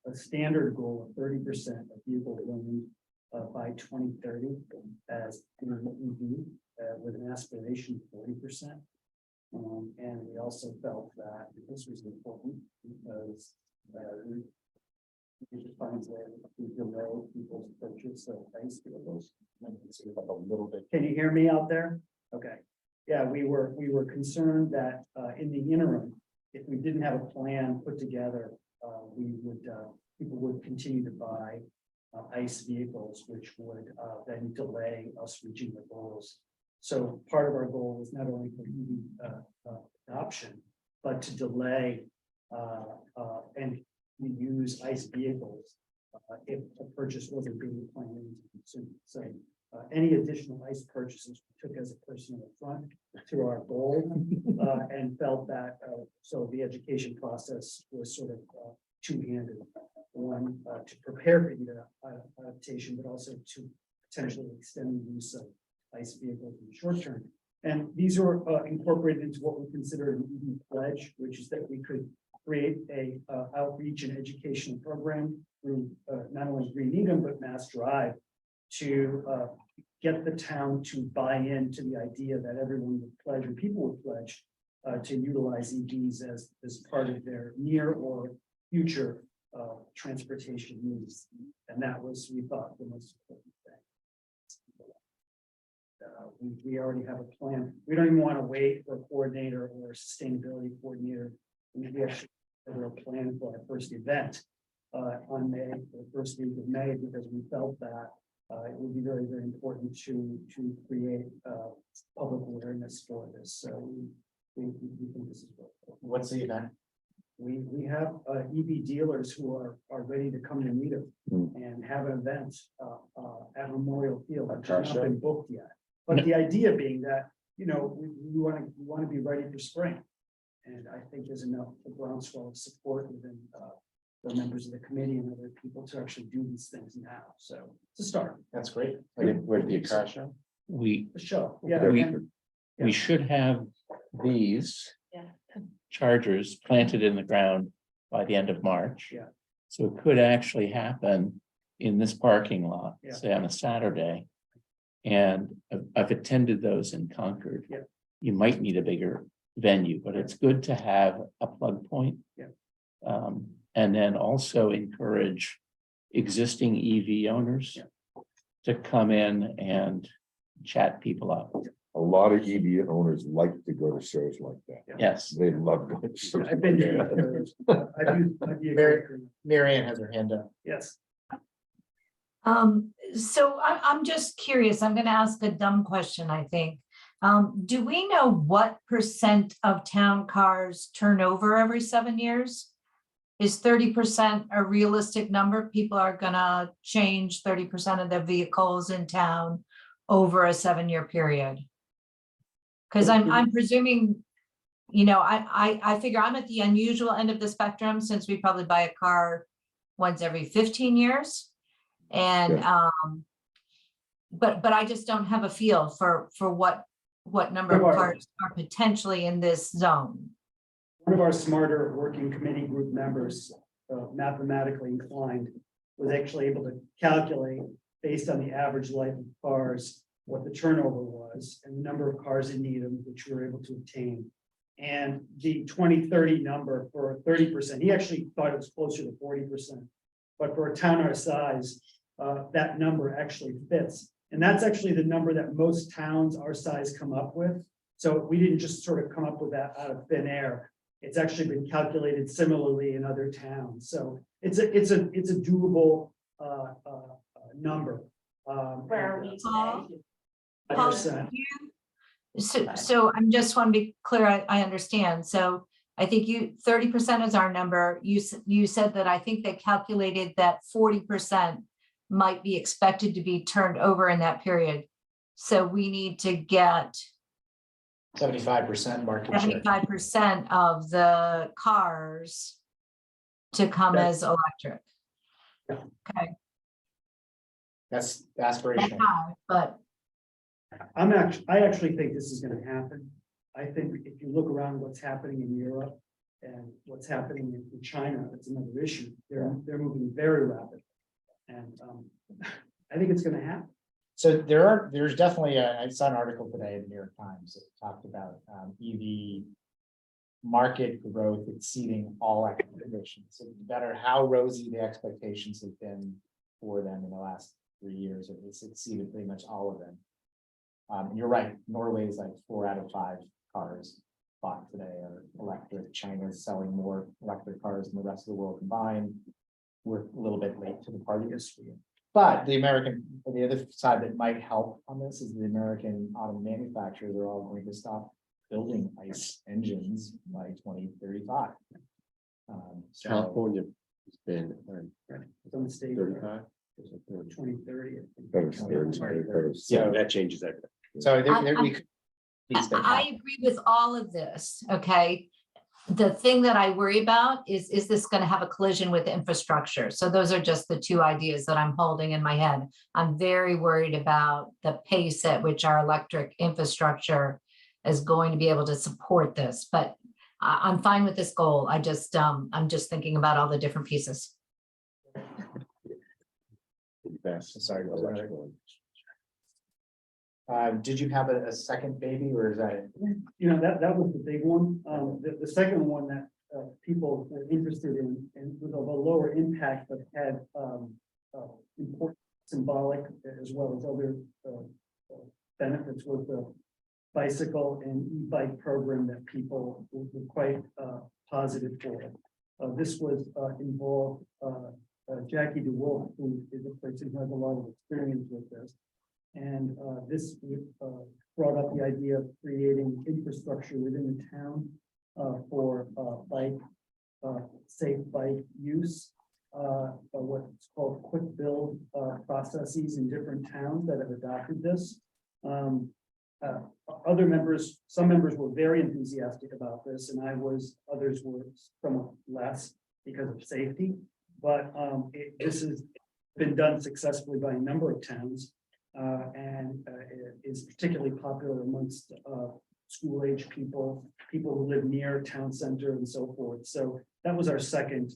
a standard goal of 30% of vehicles owned by 2030 as EV, with an aspiration of 40%. And we also felt that this was important because it finds that we delay people's purchase of ICE vehicles. A little bit. Can you hear me out there? Okay. Yeah, we were concerned that in the interim, if we didn't have a plan put together, people would continue to buy ICE vehicles, which would then delay us reaching the goals. So part of our goal is not only for EV adoption, but to delay and we use ICE vehicles if a purchase wasn't being planned into consumer. So any additional ICE purchases we took as a personal affront to our goal and felt that so the education process was sort of two-handed. One, to prepare for EV adaptation, but also to potentially extend the use of ICE vehicles in the short term. And these are incorporated into what we consider an EV pledge, which is that we could create a outreach and educational program through not only Green Needham, but Mass Drive to get the town to buy into the idea that everyone would pledge or people would pledge to utilize EVs as part of their near or future transportation needs. And that was, we thought, the most important thing. We already have a plan. We don't even want to wait for a coordinator or a sustainability coordinator. We actually have a plan for our first event on May, the first week of May, because we felt that it would be very, very important to create public awareness for this. So we think this is what. What's the event? We have EV dealers who are ready to come to Needham and have an event at Memorial Field, which has not been booked yet. But the idea being that, we want to be ready for spring. And I think there's enough groundswell of support within the members of the committee and other people to actually do these things now. So it's a start. That's great. Where did the car show? We The show. Yeah. We- and- We should have these chargers planted in the ground by the end of March. Yeah. So it could actually happen in this parking lot, Yeah. say on a Saturday. And I've attended those in Concord. Yeah. You might need a bigger venue, but it's good to have a plug point. Yeah. And then also encourage existing EV owners Yeah. to come in and chat people up. A lot of EV owners like to go to shows like that. Yes. They love going to shows. I've been like there. that. I'd be a Very- great- Mary Ann has her hand up. Yes. So I'm just curious, I'm gonna ask a dumb question, I think. Do we know what % of town cars turn over every 7 years? Is 30% a realistic number? People are gonna change 30% of their vehicles in town over a 7-year period? Because I'm presuming, I figure I'm at the unusual end of the spectrum since we probably buy a car once every 15 years. And, but I just don't have a feel for what number of Sure. cars are potentially in this zone. One of our smarter working committee group members, mathematically inclined, was actually able to calculate based on the average life of cars, what the turnover was and the number of cars in Needham, which we were able to obtain. And the 2030 number for 30%, he actually thought it was closer to 40%. But for a town our size, that number actually fits. And that's actually the number that most towns our size come up with. So we didn't just sort of come up with that out of thin air. It's actually been calculated similarly in other towns. So it's a doable number. Where are we Paul? today? Paul, 5%. So I'm just want to be clear, I understand. So I think 30% is our number. You said that I think they calculated that 40% might be expected to be turned over in that period. So we need to get 75% market share. 75% of the cars to come as electric. Okay, That's that's aspirational. high, but I actually think this is gonna happen. I think if you look around what's happening in Europe and what's happening in China, it's another issue. They're moving very rapidly. And I think it's gonna happen. So there's definitely I saw an article today in the New York Times that talked about EV market growth exceeding all expectations. So no matter how rosy the expectations have been for them in the last 3 years, it's exceeded pretty much all of them. And you're right, Norway is like 4 out of 5 cars bought today are electric. China is selling more electric cars than the rest of the world combined. We're a little bit late to the party this year. But the other side that might help on this is the American auto manufacturers are all going to stop building ICE engines by 2035. So California has been It's on the state. 35. 2030. I think. That was scary. That was- Yeah, that changes everything. so we could. I agree with all of this, okay? The thing that I worry about is this going to have a collision with infrastructure? So those are just the two ideas that I'm holding in my head. I'm very worried about the pace at which our electric infrastructure is going to be able to support this, but I'm fine with this goal. I'm just thinking about all the different pieces. Sorry, did you have a second baby or is that it? You know, that was the big one. The second one that people were interested in and with a lower impact, but had important symbolic as well as other benefits was the bicycle and e-bike program that people were quite positive for. This was involved Jackie DeWolf, who is a person who has a lot of experience with this. And this brought up the idea of creating infrastructure within the town for safe bike use. What's called quick build processes in different towns that have adopted this. Other members, some members were very enthusiastic about this, and others were somewhat less because of safety. But this has been done successfully by a number of towns. And it is particularly popular amongst school age people who live near town center and so forth. So that was our second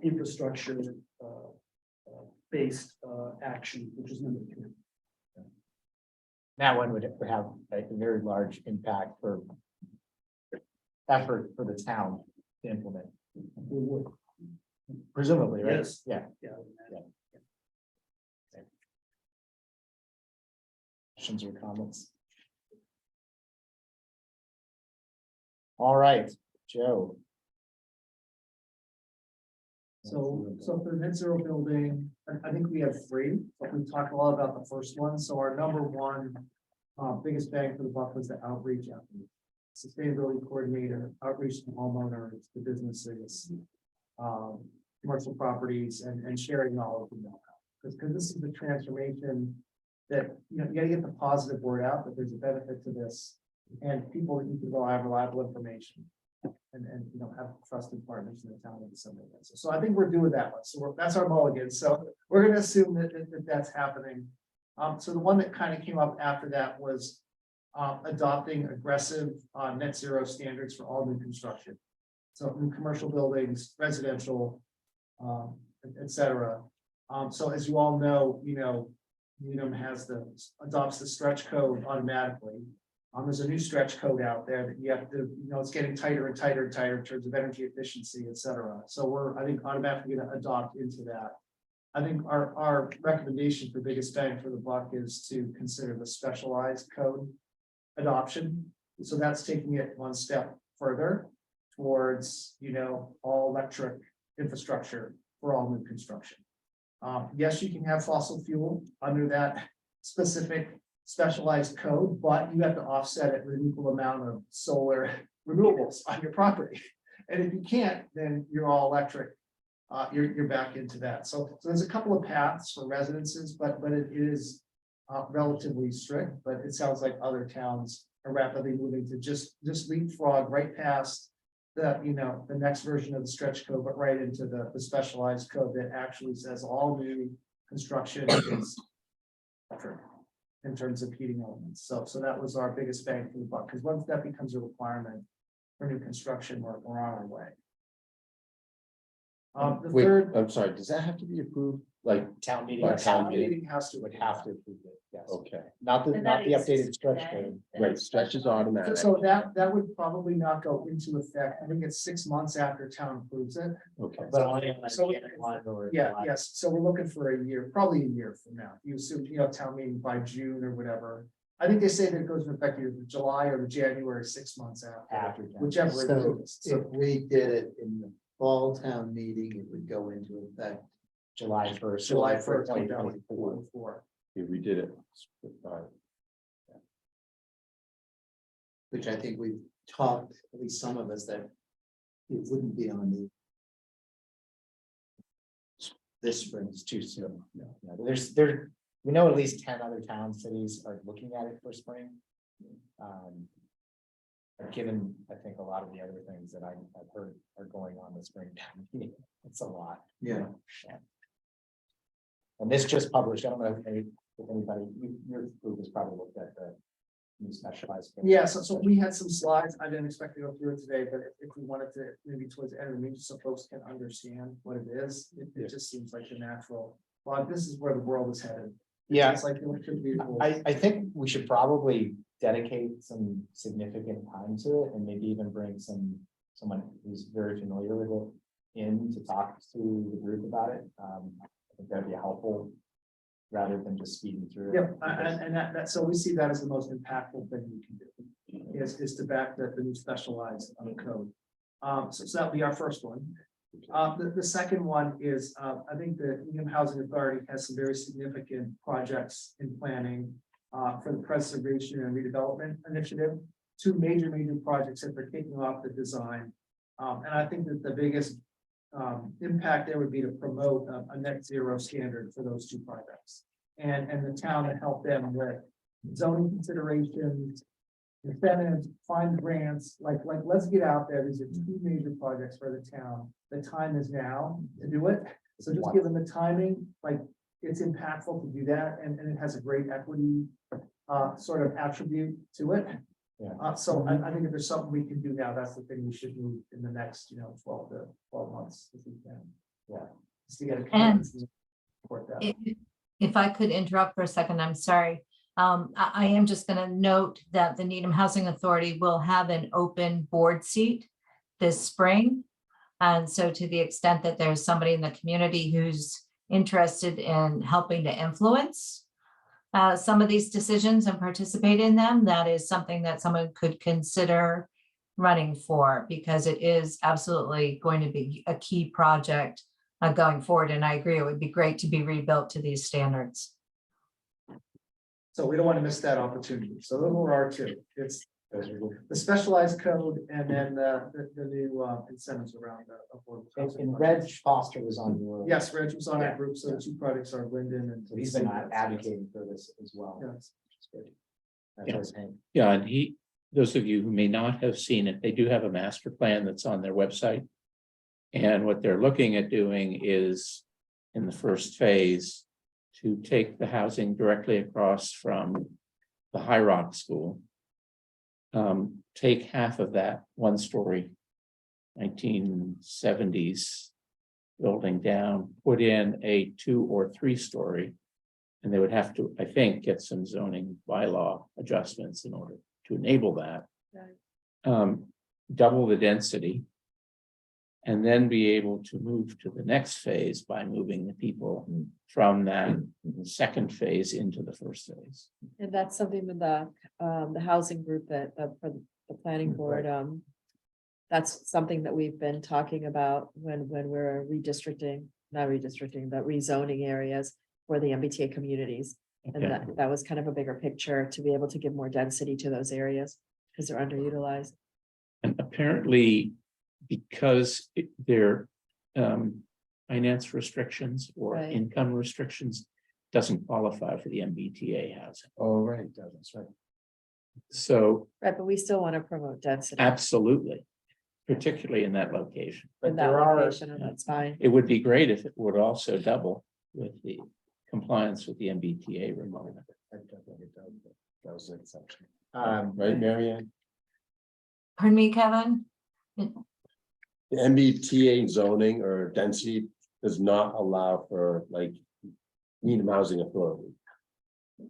infrastructure based action, which is number 2. That one would have a very large impact for effort for the town to implement. We would. Presumably, right? Yes. Yeah. Yeah. Questions or comments? All right, Joe. So for the net zero building, I think we have 3, but we've talked a lot about the first one. So our number 1 biggest bang for the buck was the outreach effort. Sustainability coordinator, outreach to homeowners, to businesses, commercial properties, and sharing knowledge and know-how. Because this is the transformation that, you gotta get the positive word out that there's a benefit to this. And people need to have reliable information. and, you know, have trusted partners in the town and some of that. So I think we're doing that one. So that's our mulligan. So we're gonna assume that that's happening. So the one that kind of came up after that was adopting aggressive net zero standards for all new construction. So new commercial buildings, residential, et cetera. So as you all know, you know, Needham adopts the stretch code automatically. There's a new stretch code out there that you have to, you know, it's getting tighter and tighter and tighter in terms of energy efficiency, et cetera. So we're, I think, automatically gonna adopt into that. I think our recommendation for biggest bang for the buck is to consider the specialized code adoption. So that's taking it one step further towards, you know, all electric infrastructure for all new construction. Yes, you can have fossil fuel under that specific specialized code, but you have to offset it with an equal amount of solar renewables on your property. And if you can't, then you're all electric. You're back into that. So there's a couple of paths for residences, but it is relatively strict, but it sounds like other towns are rapidly moving to just leapfrog right past the, you know, the next version of the stretch code, but right into the specialized code that actually says all new construction is electric in terms of heating elements. So that was our biggest bang for the buck, because once that becomes a requirement for new construction, we're on our way. The Wait, third. I'm sorry, does that have to be approved? Like, Town meeting. By Yes, town town meeting? meeting has to. Would have to approve it, yes. okay, Not the, And not that the exists updated stretch today. code. right, stretch is automatic. So that would probably not go into effect. I think it's 6 months after town approves it. Okay, But only on So- January 1 or Yeah, July. yes. So we're looking for a year, probably a year from now. You assume, you know, town meeting by June or whatever. I think they say that it goes into effect either July or the January, 6 months after, After. January. whichever So it is. So if we did it in the fall town meeting, it would go into effect. July 1st. July 1st, 2024. 2024. yeah, we did it. Fine. Which I think we've talked, at least some of us, that it wouldn't be on the this spring. It's too soon. No, we know at least 10 other towns, cities are looking at it for spring. But given, I think a lot of the other things that I've heard are going on this spring town meeting, it's a lot. Yeah. And this just published, I don't know if anybody, your group has probably looked at the new specialized. Yeah, so we had some slides. I didn't expect to go through it today, but if we wanted to, maybe towards the end of the meeting, so folks can understand what it is, it just seems like the natural. Well, this is where the world is headed. Yeah. It's like electric vehicles. I think we should probably dedicate some significant time to it and maybe even bring someone who's very familiar with it in to talk to the group about it. I think that'd be helpful rather than just speeding through. it. Yep, and that, so we see that as the most impactful thing we can do, is to back the new specialized code. So that'll be our first one. The second one is, I think the Needham Housing Authority has some very significant projects in planning for the preservation and redevelopment initiative. Two major projects that they're kicking off the design. And I think that the biggest impact there would be to promote a net zero standard for those two projects. And the town to help them with zoning considerations, incentives, find grants, like let's get out there. These are two major projects for the town. The time is now to do it. So just given the timing, like it's impactful to do that, and it has a great equity sort of attribute to it. Yeah. So I think if there's something we can do now, that's the thing we should move in the next, 12 to 12 months if we can. Yeah. Just to get a commitment to support that. If I could interrupt for a second, I'm sorry. I am just going to note that the Needham Housing Authority will have an open board seat this spring. And so to the extent that there's somebody in the community who's interested in helping to influence some of these decisions and participate in them, that is something that someone could consider running for, because it is absolutely going to be a key project going forward. And I agree, it would be great to be rebuilt to these standards. So we don't want to miss that opportunity. So those were our two. It's the specialized code and then the new incentives around the affordable housing. And Reg Foster was on your. Yes, Reg was on Yeah. our group, so the two projects are Linden and. So he's been advocating for this as well. Yes. Which is good. That was Hank. Yeah, and those of you who may not have seen it, they do have a master plan that's on their website. And what they're looking at doing is, in the first phase, to take the housing directly across from the High Rock School. Take half of that one-story 1970s building down, put in a 2 or 3-story. And they would have to, I think, get some zoning bylaw adjustments in order to enable that. Double the density. And then be able to move to the next phase by moving the people from that second phase into the first phase. And that's something with the housing group that, for the planning board, that's something that we've been talking about when we're not redistricting, but rezoning areas for the MBTA communities. And Okay. that was kind of a bigger picture to be able to give more density to those areas because they're underutilized. And apparently, because their finance restrictions or Right. income restrictions doesn't qualify for the MBTA housing. Oh, right, that's right. So Right, but we still want to promote density absolutely, particularly in that location. in But that there are, location, and that's fine. It would be great if it would also double with the compliance with the MBTA requirement. That was an exception. Right, Mary Ann? Pardon me, Kevin? The MBTA zoning or density does not allow for like Needham Housing Authority.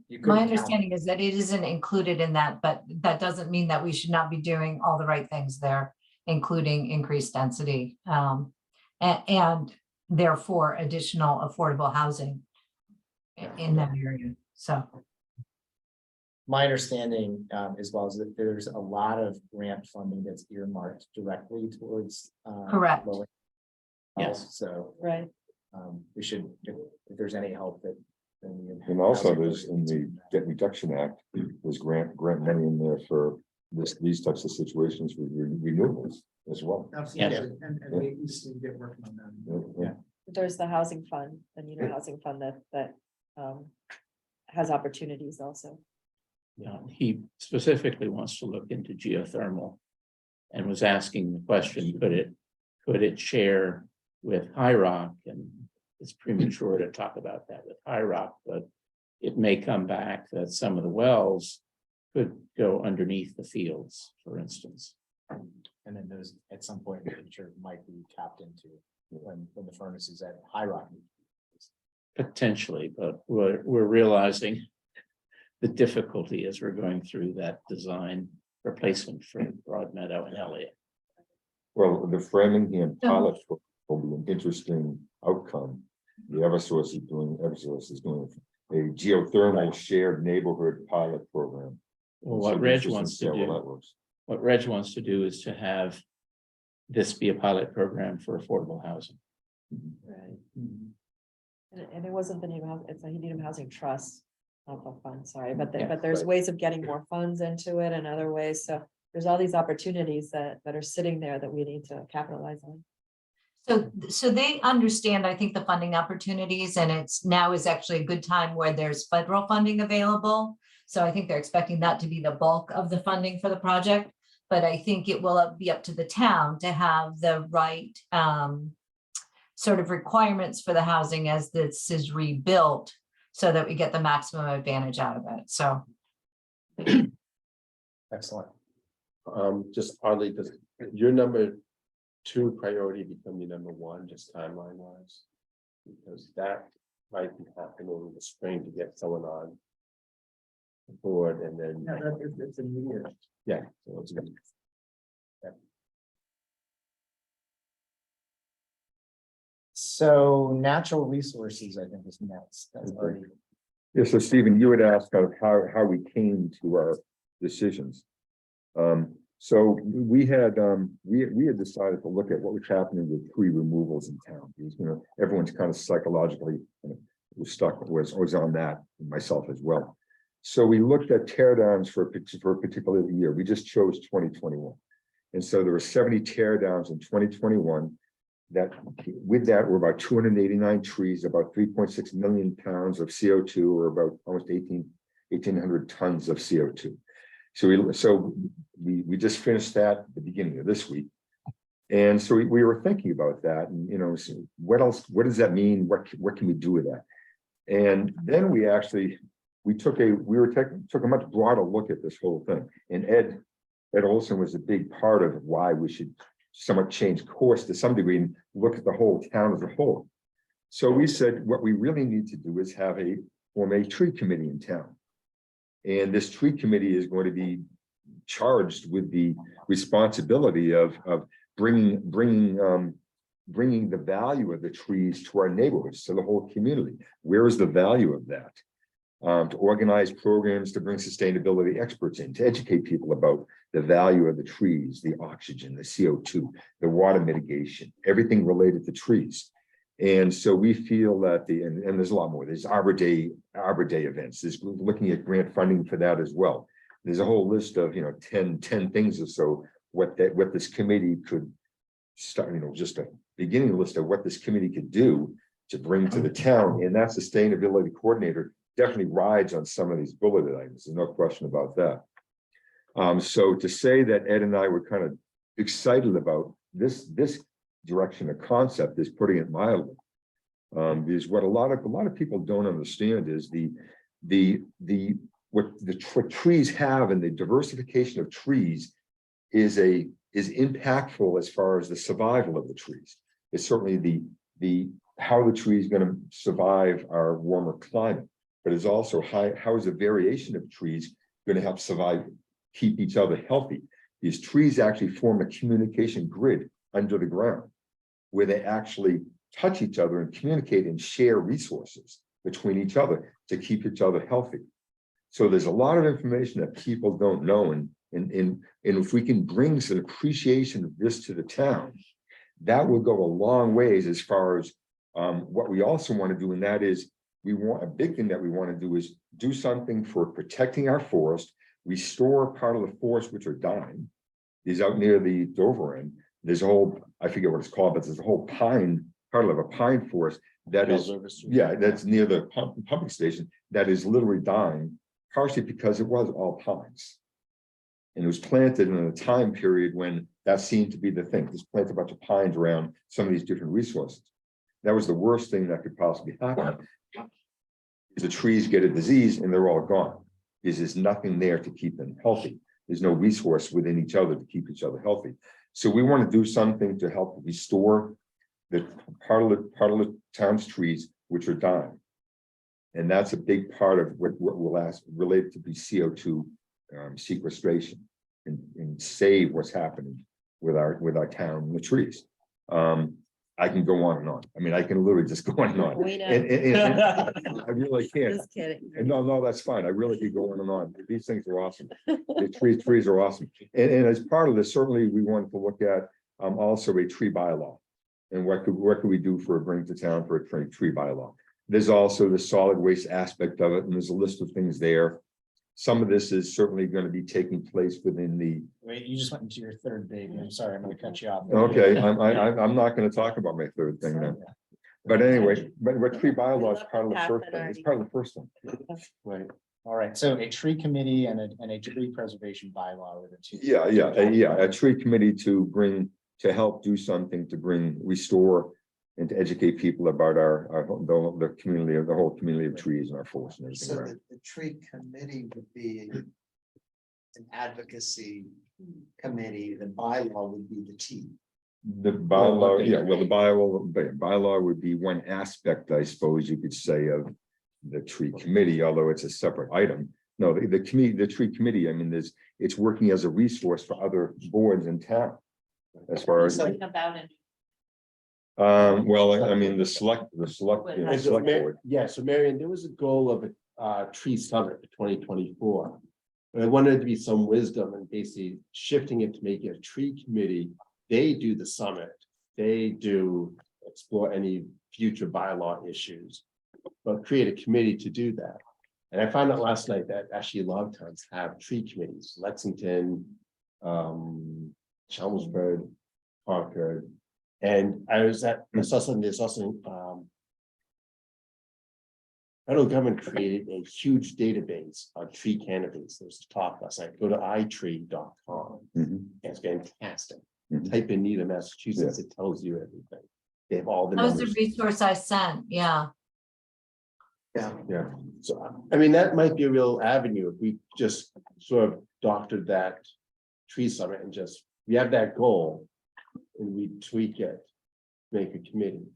you could My count- understanding is that it isn't included in that, but that doesn't mean that we should not be doing all the right things there, including increased density. And therefore additional affordable housing in that area, so. My understanding, as well, is that there's a lot of grant funding that's earmarked directly towards. Correct. lower- Yes. So, Right. we should, if there's any help that. then we- And also there's in the Debt Reduction Act, there's grant money in there for these types of situations with renewables as well. Absolutely, and we used to get working on that. Yeah. There's the housing fund, the Needham Housing Fund that has opportunities also. He specifically wants to look into geothermal. And was asking the question, could it share with High Rock? And it's premature to talk about that with High Rock, but it may come back that some of the wells could go underneath the fields, for instance. And then those, at some point in the future, might be tapped into when the furnace is at High Rock. Potentially, but we're realizing the difficulty as we're going through that design replacement for Broadmeadow and Elliott. Well, the Framingham pilot will be an interesting outcome. The Eversource is doing a geothermal shared neighborhood pilot program. Well, what So Reg interesting wants to how do, that works. what Reg wants to do is to have this be a pilot program for affordable housing. Right. And it wasn't the Needham Housing, it's a Needham Housing Trust, not the fund, sorry, but Yeah, but there's right. ways of getting more funds into it and other ways, so there's all these opportunities that are sitting there that we need to capitalize on. So they understand, I think, the funding opportunities, and it's now is actually a good time where there's federal funding available. So I think they're expecting that to be the bulk of the funding for the project. But I think it will be up to the town to have the right sort of requirements for the housing as this is rebuilt, so that we get the maximum advantage out of it. So Excellent. Just oddly, does your number 2 priority become your number 1, just timeline wise? Because that might be happening in the spring to get someone on board and then, Yeah, it's immediate. yeah. So it's gonna- So natural resources, I think, is next. That's already. Yeah, so Stephen, you had asked kind of how we came to our decisions. So we had decided to look at what was happening with tree removals in town, because, everyone's kind of psychologically was stuck, was on that, myself as well. So we looked at tear downs for a particular year. We just chose 2021. And so there were 70 tear downs in 2021. That with that were about 289 trees, about 3.6 million pounds of CO2, or about almost 1,800 tons of CO2. we just finished that at the beginning of this week. And so we were thinking about that and, you know, so what else, what does that mean? What can we do with that? And then we took a much broader look at this whole thing. And Ed Olson was a big part of why we should somewhat change course to some degree and look at the whole town as a whole. So we said, what we really need to do is form a tree committee in town. And this tree committee is going to be charged with the responsibility of bringing the value of the trees to our neighborhoods, to the whole community. Where is the value of that? To organize programs to bring sustainability experts in, to educate people about the value of the trees, the oxygen, the CO2, the water mitigation, everything related to trees. And so we feel that and there's a lot more. There's Arbor Day events. There's looking at grant funding for that as well. There's a whole list of, 10 things or so, what this committee could start, just a beginning list of what this committee could do to bring to the town. And that sustainability coordinator definitely rides on some of these bulleted items. There's no question about that. So to say that Ed and I were kind of excited about this direction of concept is putting it mildly. Because what a lot of people don't understand is what trees have, and the diversification of trees is impactful as far as the survival of the trees. It's certainly how the tree is going to survive our warmer climate, but it's also how is the variation of trees going to help keep each other healthy. These trees actually form a communication grid under the ground, where they actually touch each other and communicate and share resources between each other to keep each other healthy. So there's a lot of information that people don't know, and if we can bring some appreciation of this to the town, that will go a long ways as far as what we also want to do, and that is a big thing that we want to do is do something for protecting our forest, restore part of the forest which are dying. Is out near the Dover end. There's a whole, I forget what it's called, but there's a whole part of a pine forest that is, that's near the pumping station that is literally dying, partially because it was all pines. And it was planted in a time period when that seemed to be the thing. Just plant a bunch of pines around some of these different resources. That was the worst thing that could possibly happen. The trees get a disease and they're all gone. There's nothing there to keep them healthy. There's no resource within each other to keep each other healthy. So we want to do something to help restore the part of the town's trees which are dying. And that's a big part of what will relate to be CO2 sequestration and save what's happening with our town and the trees. I can go on and on. I mean, I can literally just go on and on. We know. And I really can't. Just kidding. And no, that's fine. I really could go on and on. These things are awesome. The trees are awesome. And as part of this, certainly we wanted to look at also a tree bylaw. And what could we do bring to town for a tree bylaw? There's also the solid waste aspect of it, and there's a list of things there. Some of this is certainly going to be taking place within the. Wait, you just went into your third baby. I'm sorry, I'm going to cut you off. Okay, I'm not going to talk about my third thing now. But anyway, but tree bylaw is part of the first thing. It's part of the first one. Right. All right, so a tree committee and a tree preservation bylaw are the two. Yeah. A tree committee to help do something to restore and to educate people about the community of the whole community of trees and our forests and everything. So Right. the tree committee would be an advocacy committee, the bylaw would be the T. The bylaw, the bylaw would be one aspect, I suppose you could say, of the tree committee, although it's a separate item. No, the tree committee, I mean, it's working as a resource for other boards in town. As far as, Something about it. well, I mean, the select board. Yeah, so Marion, there was a goal of a tree summit for 2024. But I wanted to be some wisdom and basically shifting it to make it a tree committee. They do the summit. They do explore any future bylaw issues, but create a committee to do that. And I found out last night that actually a lot of towns have tree committees, Lexington, Chelmsford, Concord. And I saw something, there's also federal government created a huge database on tree canopies. There's a talk last night. Go to itree.com. Mhm. It's fantastic. Mhm. Type in Needham, Massachusetts, it tells you everything. They have all the That was the numbers. resource I sent, yeah. Yeah, so I mean, that might be a real avenue if we just sort of doctored that tree summit and just, we have that goal. And we tweak it, make a committee.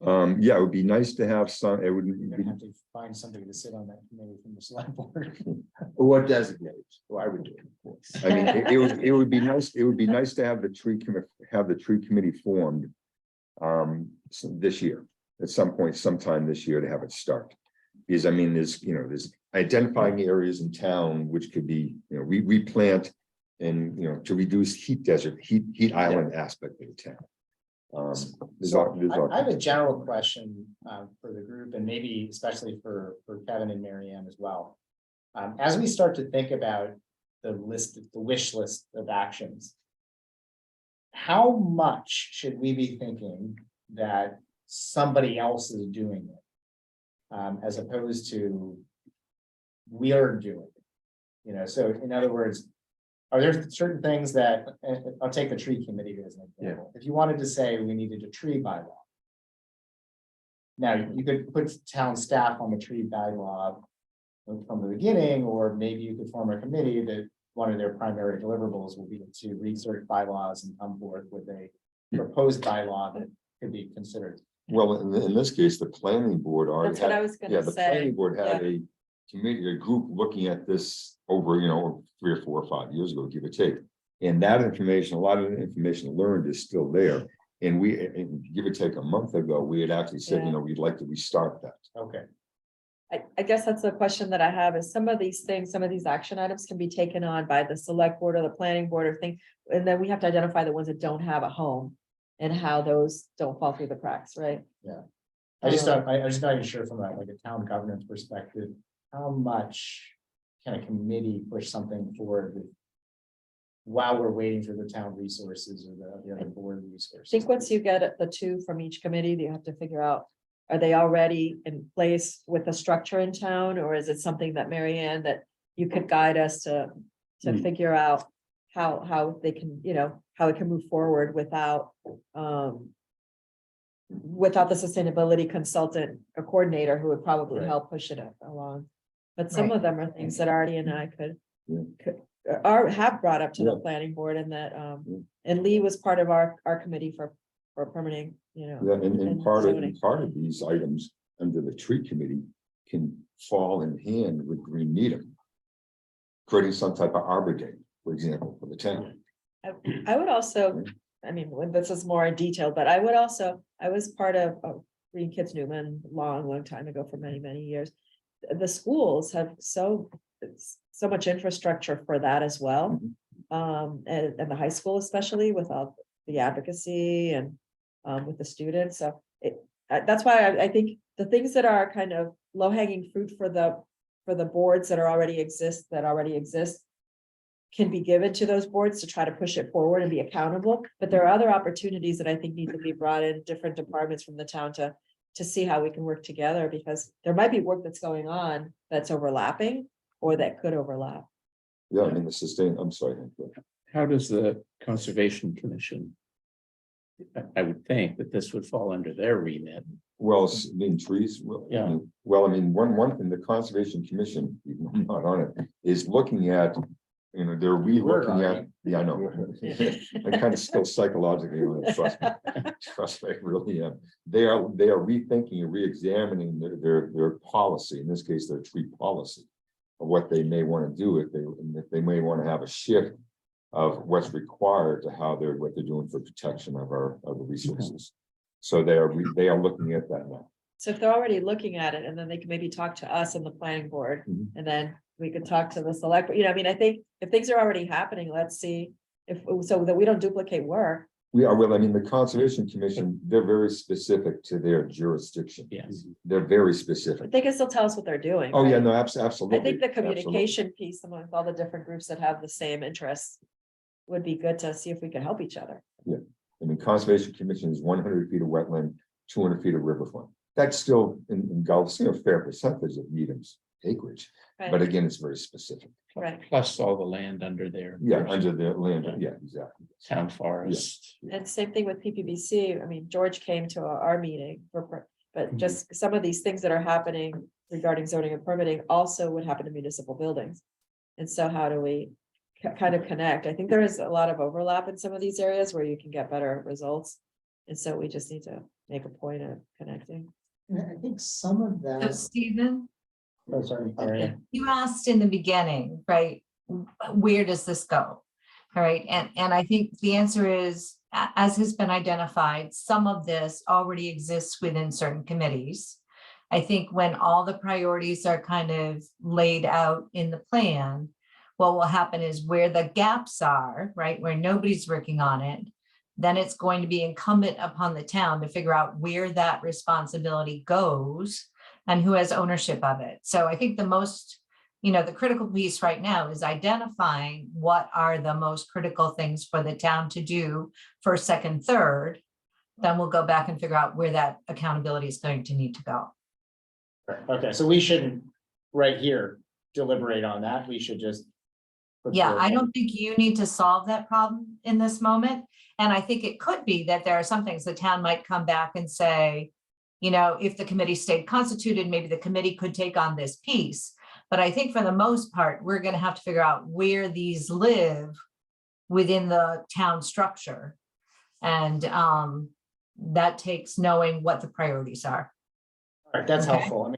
Yeah, it would be nice to have some, it would You're be, gonna have to find somebody to sit on that committee from the select board. Or designate, or I would do it. Of course. I mean, it would be nice, it would be nice to have the tree committee formed. This year, at some point, sometime this year to have it start. Because I mean, there's identifying areas in town which could be, we plant. And, to reduce heat island aspect of the town. I have a general question for the group and maybe especially for Kevin and Mary Ann as well. As we start to think about the wish list of actions. How much should we be thinking that somebody else is doing it? As opposed to we are doing it. So in other words, are there certain things that, I'll take the tree committee as an example. If you wanted to say we needed a tree bylaw. Now, you could put town staff on the tree bylaw from the beginning, or maybe you could form a committee that one of their primary deliverables will be to research bylaws and come forth with a proposed bylaw that could be considered. Well, in this case, the planning board already That's what I had, was yeah, gonna the say. planning board had a committee, a group looking at this over, 3 or 4 or 5 years ago, give or take. And that information, a lot of the information learned is still there. And give or take a month ago, we had actually said, Yeah. we'd like to restart that. Okay, I guess that's the question that I have is some of these things, some of these action items can be taken on by the select board or the planning board or thing. And then we have to identify the ones that don't have a home and how those don't fall through the cracks, right? I'm just not even sure from a town governance perspective, how much can a committee push something forward with while we're waiting for the town resources or the other board I resources? think once you get the 2 from each committee, you have to figure out, are they already in place with the structure in town? Or is it something that Mary Ann, that you could guide us to figure out how they can, how it can move forward without the sustainability consultant or coordinator who would probably Right. help push it along. But some Right. of them are things that Artie and I Yeah. have brought up to the Yeah. planning board and that, Yeah. and Lee was part of our committee for permitting, Yeah, and and part zoning. of these items under the tree committee can fall in hand with Green Needham. Creating some type of arbor day, for example, for the town. I would also, I mean, when this is more in detail, but I was part of Green Kids Newman long time ago for many years. The schools have so much infrastructure for that as well. And the high school especially with all the advocacy and with the students, so that's why I think the things that are kind of low hanging fruit for the boards that already exist can be given to those boards to try to push it forward and be accountable. But there are other opportunities that I think need to be brought in different departments from the town to see how we can work together, because there might be work that's going on that's overlapping or that could overlap. Yeah, I mean, I'm sorry. Hank. How does the Conservation Commission? I would think that this would fall under their remit. Well, in trees, Yeah. One thing, the Conservation Commission, even though I'm not on it, is looking at, they're re-looking at, yeah, I know. I kind of still psychologically, trust me, I really am. They are rethinking and re-examining their policy, in this case, their tree policy. Of what they may want to do if they may want to have a shift of what's required to what they're doing for protection of the resources. So they are looking at that now. So if they're already looking at it, and then they can maybe talk to us in the planning board, Mhm. and then we could talk to the select, I think if things are already happening, let's see so that we don't duplicate work. The Conservation Commission, they're very specific to their jurisdiction. Yes. They're very But specific. they can still tell us what they're doing. Oh, yeah, right? no, absolutely. I think the absolutely. communication piece amongst all the different groups that have the same interests would be good to see if we can help each other. Conservation Commission is 100 feet of wetland, 200 feet of riverfront. That's still in engulfs, a fair percentage of Needham's acreage, but Right, again, it's very specific. right. Plus all the land under there. Yeah, under the land, yeah, exactly. Town forest. And same thing with PPBC. I mean, George came to our meeting but just some of these things that are happening regarding zoning and permitting also would happen to municipal buildings. And so how do we kind of connect? I think there is a lot of overlap in some of these areas where you can get better results. And so we just need to make a point of connecting. And I think some of So that, Stephen, Oh, sorry. okay, you asked in the beginning, right? Where does this go? All right, and I think the answer is, as has been identified, some of this already exists within certain committees. I think when all the priorities are kind of laid out in the plan, what will happen is where the gaps are, right, where nobody's working on it, then it's going to be incumbent upon the town to figure out where that responsibility goes and who has ownership of it. So I think the most, the critical piece right now is identifying what are the most critical things for the town to do first, second, third. Then we'll go back and figure out where that accountability is going to need to go. Okay, so we shouldn't right here deliberate on that. We should just. put Yeah, forward I one. don't think you need to solve that problem in this moment. And I think it could be that there are some things the town might come back and say, if the committee stayed constituted, maybe the committee could take on this piece. But I think for the most part, we're going to have to figure out where these live within the town structure. And that takes knowing what the priorities are. All right, that's Okay. helpful. I mean,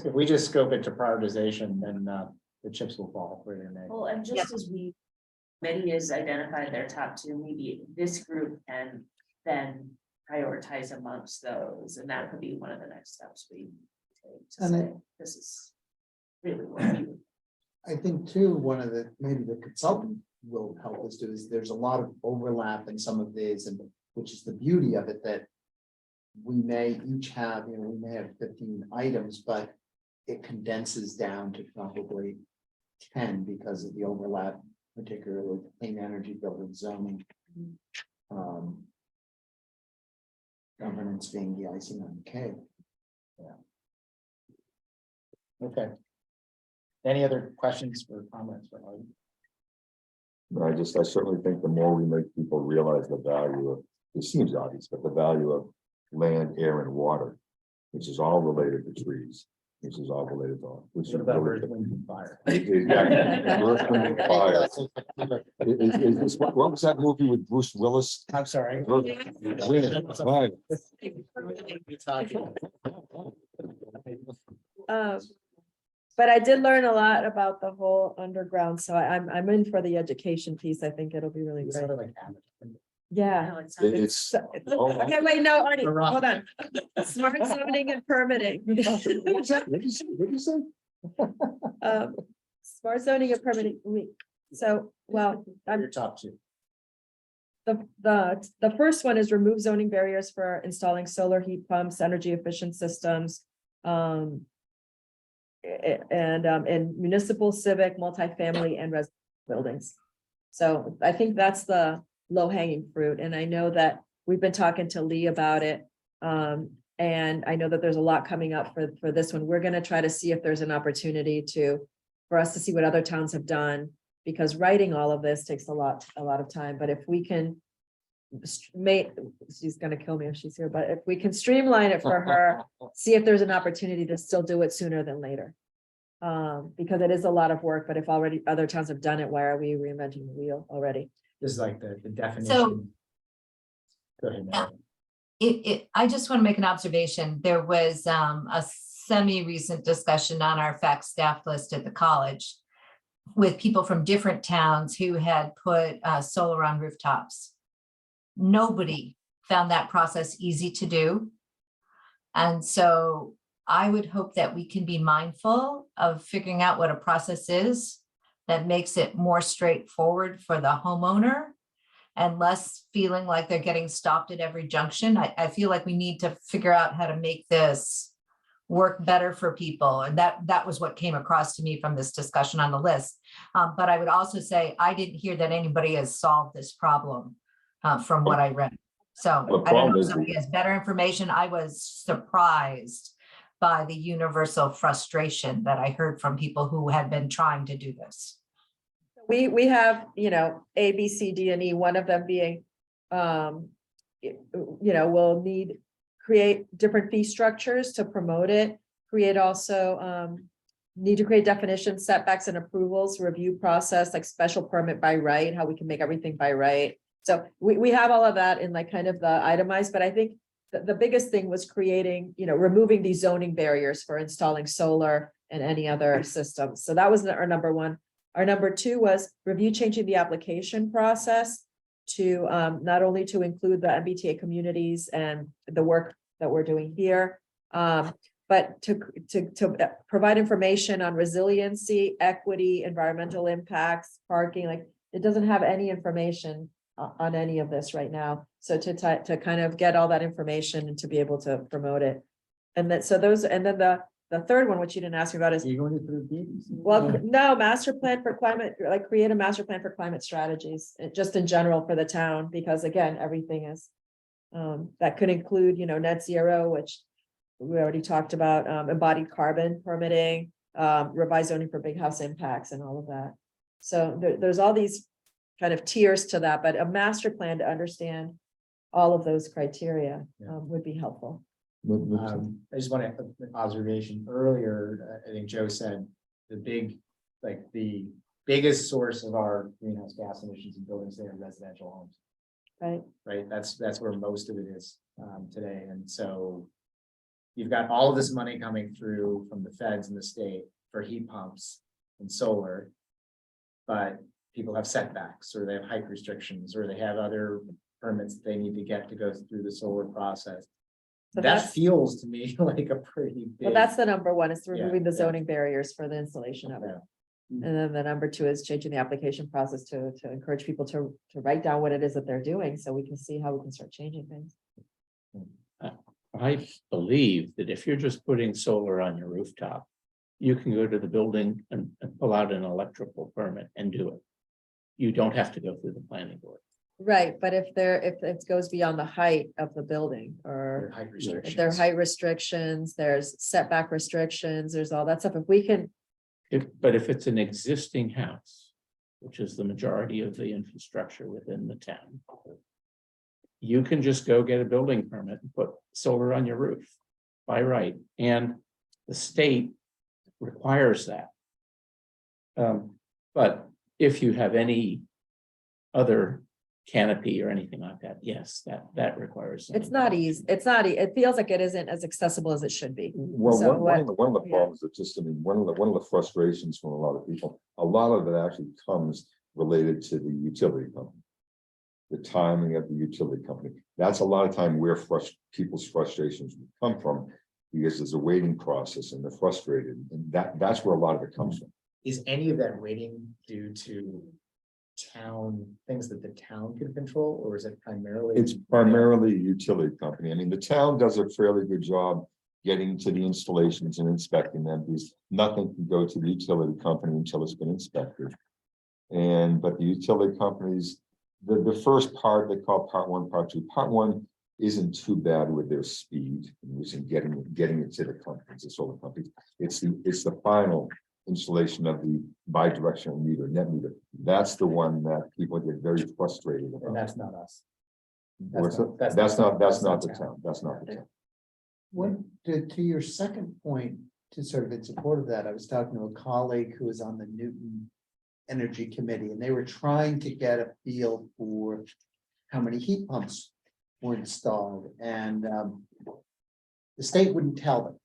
if we just scope it to prioritization, then the chips will fall where they may. Well, and just as many has identified their top two, maybe this group can then prioritize amongst those, and that could be one of the next steps we take to And say, this is really what you. I think too, one of the, maybe the consultant will help us do is there's a lot of overlap in some of these, and which is the beauty of it, that we may each have, we may have 15 items, but it condenses down to probably 10 because of the overlap, particularly with clean energy, building, zoning. Governance being the icing on the cake. Okay. Any other questions or comments for Artie? No, I certainly think the more we make people realize the value of, it seems obvious, but the value of land, air, and water, which is all related to trees, which is all related to, which is What about really. Earth, Wind, and Fire? Exactly. Earth, Wind, and Fire. Is this, what was that movie with Bruce Willis? I'm sorry. Earth, Wind, and Fire. But I did learn a lot about the whole underground, so I'm in for the education piece. I think it'll be really It's great. sort of like Avatar. Yeah. No, it sounded- It's. So- oh, Okay, wait, no, Artie, The Rock. hold on. Smart zoning and permitting. What did you say? Smart zoning and permitting, so, well, Your top two. the first one is remove zoning barriers for installing solar heat pumps, energy efficient systems. In municipal, civic, multifamily and residential buildings. So I think that's the low hanging fruit. And I know that we've been talking to Lee about it. And I know that there's a lot coming up for this one. We're gonna try to see if there's an opportunity for us to see what other towns have done. Because writing all of this takes a lot of time, but if we can she's gonna kill me if she's here, but if we can streamline it for her, see if there's an opportunity to still do it sooner than later. Because it is a lot of work, but if already other towns have done it, why are we reinventing the wheel already? This is like the definition. Go ahead, Mary. I just want to make an observation. There was a semi-recent discussion on our fact staff list at the college with people from different towns who had put solar on rooftops. Nobody found that process easy to do. And so I would hope that we can be mindful of figuring out what a process is that makes it more straightforward for the homeowner and less feeling like they're getting stopped at every junction. I feel like we need to figure out how to make this work better for people. And that was what came across to me from this discussion on the list. But I would also say, I didn't hear that anybody has solved this problem from what I read. So The I don't problem know if is- somebody has better information. I was surprised by the universal frustration that I heard from people who had been trying to do this. We have, A, B, C, D, and E, one of them being, we'll create different fee structures to promote it, create also, need to create definitions, setbacks and approvals, review process, like special permit by right, how we can make everything by right. So we have all of that in like kind of the itemized, but I think the biggest thing was creating, removing these zoning barriers for installing solar and any other systems. So that was our number one. Our number two was review changing the application process to not only to include the MBTA communities and the work that we're doing here, but to provide information on resiliency, equity, environmental impacts, parking, like it doesn't have any information on any of this right now. So to kind of get all that information and to be able to promote it. And then, so those, and then the third one, which you didn't ask me about is, You're going to put it. well, no, master plan for climate, like create a master plan for climate strategies, just in general for the town, because again, everything is. That could include, net zero, which we already talked about, embodied carbon permitting, revised zoning for big house impacts and all of that. So there's all these kind of tiers to that, but a master plan to understand all of those criteria would be helpful. I just want to, an observation earlier, I think Joe said, the biggest source of our greenhouse gas emissions in buildings there are residential homes. Right. Right, that's where most of it is today, and so. You've got all of this money coming through from the feds and the state for heat pumps and solar. But people have setbacks, or they have height restrictions, or they have other permits that they need to get to go through the solar process. So That that's, feels to me like a pretty big. well, that's the number one, is Yeah, removing the yeah. zoning barriers for the installation of it. Yeah. And then the number two is changing the application process to encourage people to write down what it is that they're doing, so we can see how we can start changing things. I believe that if you're just putting solar on your rooftop, you can go to the building and pull out an electrical permit and do it. You don't have to go through the planning board. Right, but if it goes beyond the height of the building, or Height if there are restrictions. height restrictions, there's setback restrictions, there's all that stuff, if we can. But if it's an existing house, which is the majority of the infrastructure within the town, you can just go get a building permit and put solar on your roof by right, and the state requires that. But if you have any other canopy or anything like that, yes, that requires. It's not easy, it feels like it isn't as accessible as it should be. Well, So one of the yeah. problems that just, one of the frustrations from a lot of people, a lot of it actually comes related to the utility company. The timing of the utility company. That's a lot of time where people's frustrations come from, because there's a waiting process and they're frustrated, and that's where a lot of it comes from. Is any of that waiting due to things that the town can control, or is it primarily? It's primarily a utility company. I mean, the town does a fairly good job getting to the installations and inspecting them, because nothing can go to the utility company until it's been inspected. But the utility companies, the first part, they call part one, part two. Part one isn't too bad with their speed, which in getting it to the companies, the solar companies. It's the final installation of the bi-directional meter, net meter. That's the one that people get very frustrated about. And that's not us. What's not- that? that's That's not- not the town. That's not the town. What, to your second point, to sort of in support of that, I was talking to a colleague who was on the Newton Energy Committee, and they were trying to get a feel for how many heat pumps were installed, and the state wouldn't tell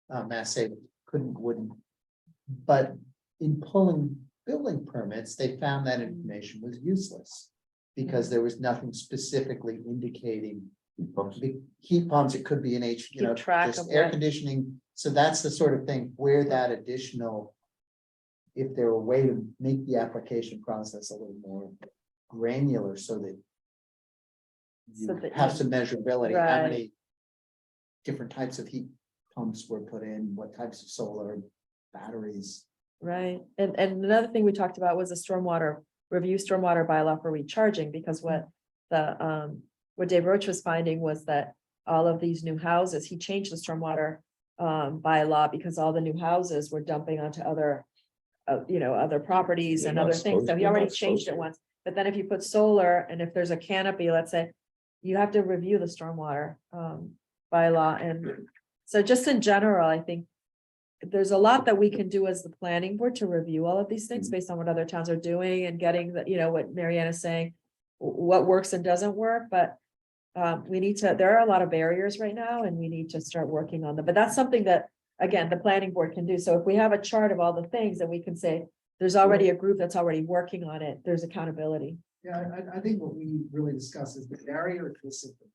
them. Mass Save wouldn't. But in pulling building permits, they found that information was useless, because there was nothing specifically indicating Heat pumps. the heat pumps. It could be an Keep track just of air what- conditioning. So that's the sort of thing where that additional, if there were a way to make the application process a little more granular, so that you So that have you- some measurability, how Right. many different types of heat pumps were put in, what types of solar batteries. Right, and another thing we talked about was a stormwater bylaw for recharging, because what Dave Roach was finding was that all of these new houses, he changed the stormwater bylaw because all the new houses were dumping onto other, other properties They're and not other things. supposed- So he they're already not changed supposed it to. once. But then if you put solar and if there's a canopy, let's say, you have to review the stormwater bylaw. And so just in general, I think there's a lot that we can do as the planning board to review all of these things based on what other towns are doing and getting the, what Marianne is saying, what works and doesn't work, but we need to, there are a lot of barriers right now and we need to start working on them. But that's something that, again, the planning board can do. So if we have a chart of all the things that we can say, there's already a group that's already working on it, there's accountability. Yeah, I think what we really discuss is the barrier to misinformation.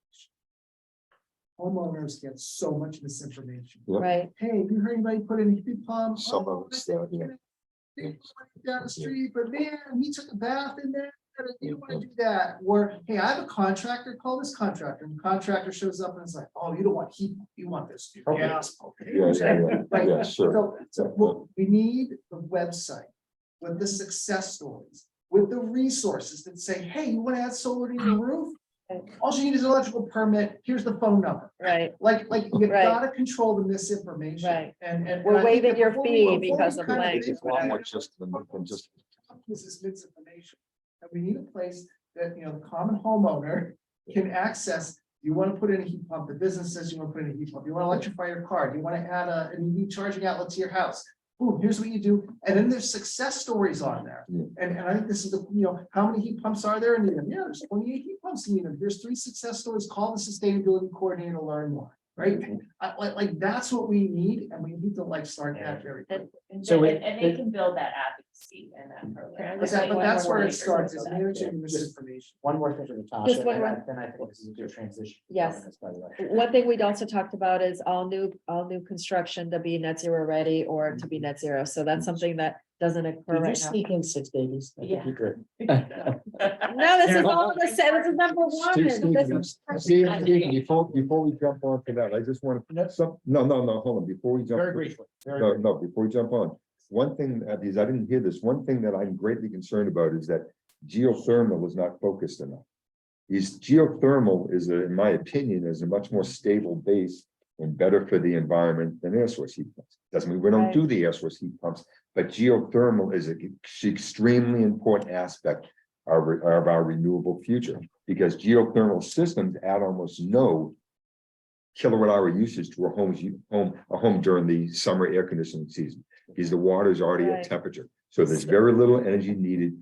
Homeowners get so much misinformation. Yeah. Right, Hey, you heard anybody put in a heat pump? Some Oh, of it's there, yeah. Down the street, but man, he took a bath in there. You don't want to do that. Or, hey, I have a contractor, call this contractor, and the contractor shows up and it's like, oh, you don't want heat, pump, you want this. Gas. pump." Right. Yeah, sure. So what we need the website with the success stories, with the resources that say, hey, you want to add solar to your roof? All you need is an electrical permit. Here's the phone number. right, Like you Right. gotta control the misinformation. Right. And We're I think waiving that your before we- fee before we because of kind blank. think It's a lot about more it, just than just. This is misinformation. And we need a place that, the common homeowner can access. You want to put in a heat pump, the business says you want to put in a heat pump, you want to electrify your car, you want to add an EV charging outlet to your house. Boom, here's what you do, and then there's success stories on there. Yeah. And I think this is the, how many heat pumps are there in Needham? Yeah, there's 28 heat pumps in Needham. There's 3 success stories. Call the sustainability coordinator to learn more, right? Like that's what we need, and we need to start that very quickly. And So they, it- and they can build that advocacy and that program. But that's where it starts, is managing misinformation. One more thing for Just Natasha, one and more. then I think this is a good transition. Yes. By the way. One thing we'd also talked about is all new construction to be net zero ready or to be net zero. So that's something that doesn't occur Did you right now. sneak in 6 babies? I think Yeah. you did. No, this is all the same. This is number one. Before we jump on to that, I just want to, hold on, before we jump. Very briefly. Very No, briefly. no, before we jump on, one thing, because I didn't hear this, one thing that I'm greatly concerned about is that geothermal is not focused enough. Geothermal is, in my opinion, is a much more stable base and better for the environment than air source heat pumps. Doesn't mean we don't do the air source heat pumps, but geothermal is an extremely important aspect of our renewable future. Because geothermal systems add almost no kilowatt hour usage to a home during the summer air conditioning season. Because the water is already Right. at temperature, so there's very little energy needed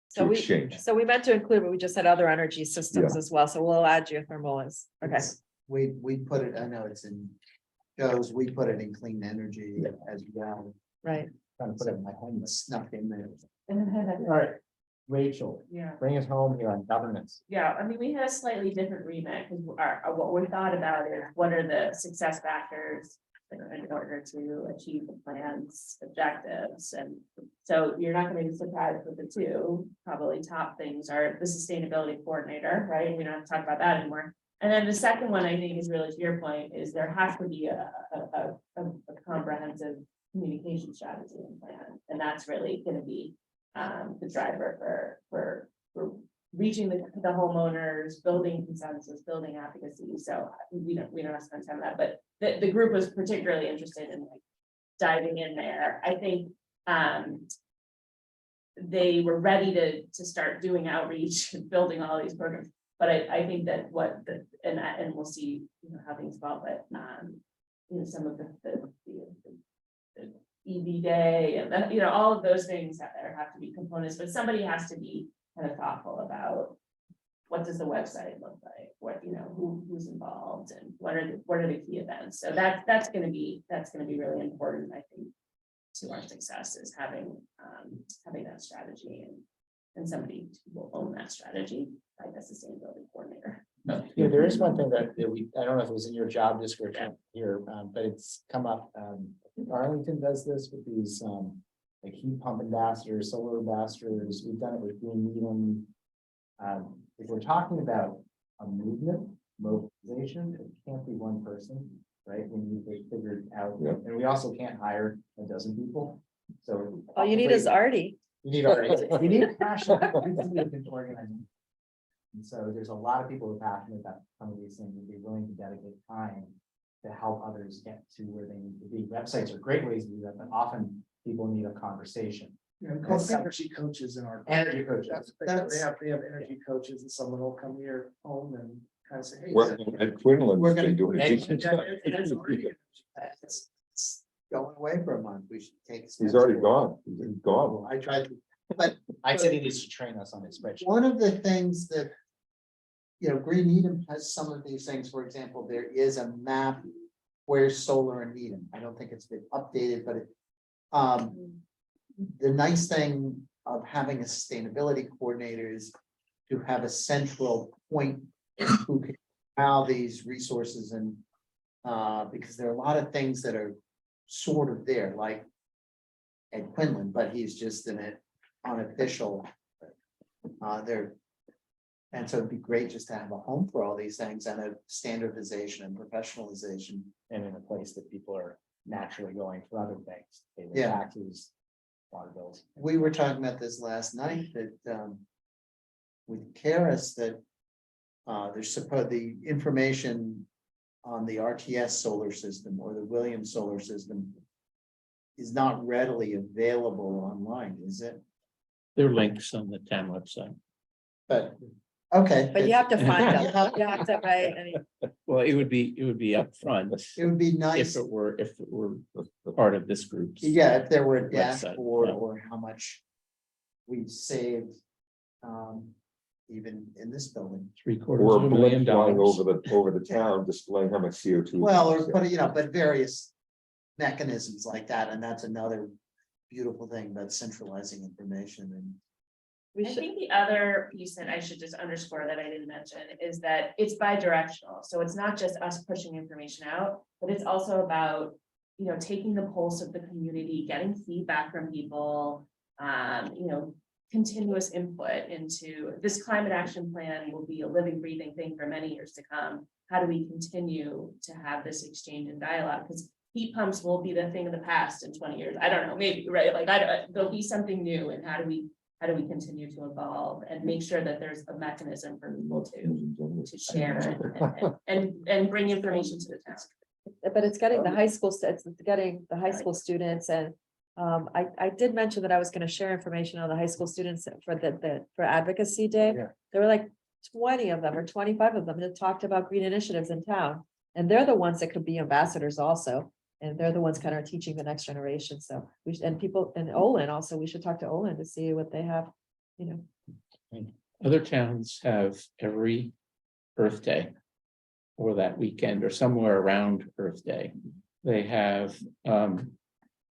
So to we, exchange. so we meant to include, but we just said other energy systems as well. So we'll add geothermal as, okay. We put it, I know it's in, goes, we put it in clean energy Yeah. as well. Right. Trying to put it in my home. It's snuck in there. All right, Rachel, Yeah. bring us home here on governance. Yeah, I mean, we had a slightly different remit, because what we thought about is what are the success factors in order to achieve the plan's objectives, and so you're not gonna be surprised with the two, probably top things are the sustainability coordinator, right? We don't have to talk about that anymore. And then the second one, I think, is really to your point, is there has to be a comprehensive communication strategy and plan, and that's really gonna be the driver for reaching the homeowners, building consensus, building advocacy. So we don't have to spend time on that, but the group was particularly interested in like diving in there. I think they were ready to start doing outreach and building all these programs. But I think that and we'll see, how things evolve, but some of the EV day and that, all of those things there have to be components, but somebody has to be kind of thoughtful about what does the website look like, what, who's involved and what are the key events. So that's gonna be really important, I think, to our success is having that strategy and somebody will own that strategy, like a sustainability coordinator. Yeah, there is one thing that I don't know if it was in your job description here, but it's come up. I think Arlington does this with these like heat pump ambassadors, solar ambassadors. We've done it with Green Needham. If we're talking about a movement, mobilization, it can't be one person, right? We need to figure it out. Yeah. And we also can't hire a dozen people. So All you need is Artie. you need already, you need passion. Organizing. And so there's a lot of people who are passionate about some of these things and be willing to dedicate time to help others get to where they need to be. Websites are great ways to do that, but often people need a conversation. Yeah, we call them energy coaches in our. Energy coaches. They have energy coaches and someone will come to your home and kind of say, hey. Well, and Quinlan's We're gonna- been doing it. It's going away for a month. We should take. He's steps already forward. gone. He's gone. I tried to, but I said he needs to train us on his spreadsheet. one of the things that. You know, Green Needham has some of these things, for example, there is a map where's solar in Needham. I don't think it's been updated, but it. The nice thing of having a sustainability coordinator is to have a central point who can allow these resources and. Because there are a lot of things that are sort of there, like. Ed Quinlan, but he's just an unofficial. There. And so it'd be great just to have a home for all these things and a standardization and professionalization. And in a place that people are naturally going for other things, pay their Yeah. taxes, water bills. We were talking about this last night that with Karis that there's the information on the RTS solar system or the Williams solar system is not readily available online, is it? There are links on the town website. But, okay. But you have to find them. You have- You have to, right? I mean, Well, it would be upfront It would be if nice, it were part of this group's. yeah, if there were a Website, dashboard yeah. or how much we've saved. Even in this building. Or $750,000 a blimp flying over the town displaying how much CO2. Well, or put, but various mechanisms like that, and that's another beautiful thing about centralizing information and. we I should, think the other piece that I should just underscore that I didn't mention is that it's bi-directional. So it's not just us pushing information out, but it's also about, taking the pulse of the community, getting feedback from people, continuous input into this climate action plan will be a living, breathing thing for many years to come. How do we continue to have this exchange and dialogue? Because heat pumps will be the thing of the past in 20 years. I don't know, maybe, right? Like, there'll be something new, and how do we continue to evolve and make sure that there's a mechanism for people to share and bring information to the town. but it's getting the high school, it's getting the high school students and. I did mention that I was gonna share information on the high school students for Advocacy Day. Yeah. There were like 20 of them or 25 of them that talked about green initiatives in town. And they're the ones that could be ambassadors also. And they're the ones kind of teaching the next generation. So and people, and Olin also, we should talk to Olin to see what they have, Other towns have every Earth Day. Or that weekend or somewhere around Earth Day. They have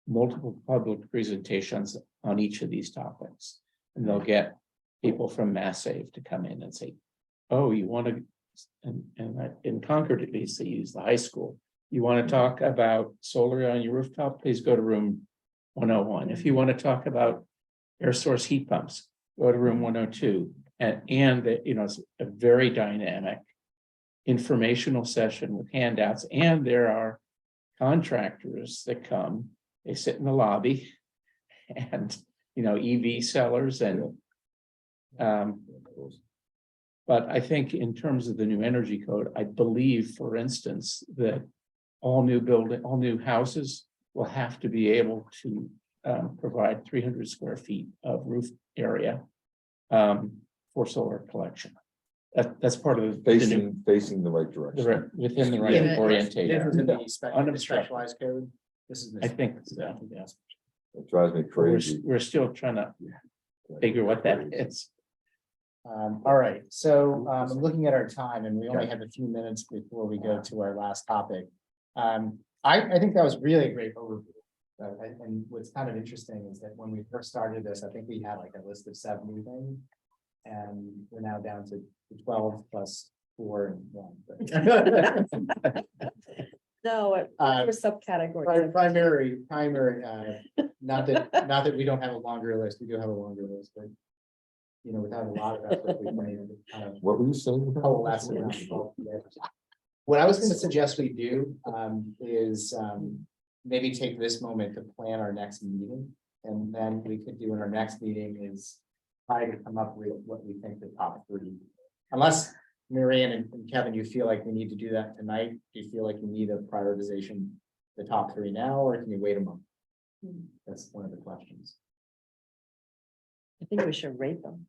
multiple public presentations on each of these topics. And they'll get people from Mass Save to come in and say, oh, you want to, and in Concord at least, they use the high school. You want to talk about solar on your rooftop, please go to room 101. If you want to talk about air source heat pumps, go to room 102. And it's a very dynamic informational session with handouts, and there are contractors that come, they sit in the lobby and, EV sellers and but I think in terms of the new energy code, I believe, for instance, that all new houses will have to be able to provide 300 square feet of roof area for solar collection. That's part of the new, Facing the right direction. within the Yeah, right This is orientation. in the Unobstructed. specialized code. This is. I think so. Yes. It drives me crazy. We're still trying to figure what that is. All right, so I'm looking at our time and we only have a few minutes before we go to our last topic. I think that was really a great overview. And what's kind of interesting is that when we first started this, I think we had like a list of 70 things. And we're now down to 12 plus 4 and 1. but- no, it was subcategories. Primary, not that we don't have a longer list, we do have a longer list, but. Without a lot of effort, we've been able to kind of What were you saying? coalesce around 12 together. What I was gonna suggest we do is maybe take this moment to plan our next meeting. And then we could do in our next meeting is try to come up with what we think the top 3. Unless Marianne and Kevin, you feel like we need to do that tonight? Do you feel like you need a prioritization, the top three now, or can you wait a month? That's one of the questions. I think we should rate them.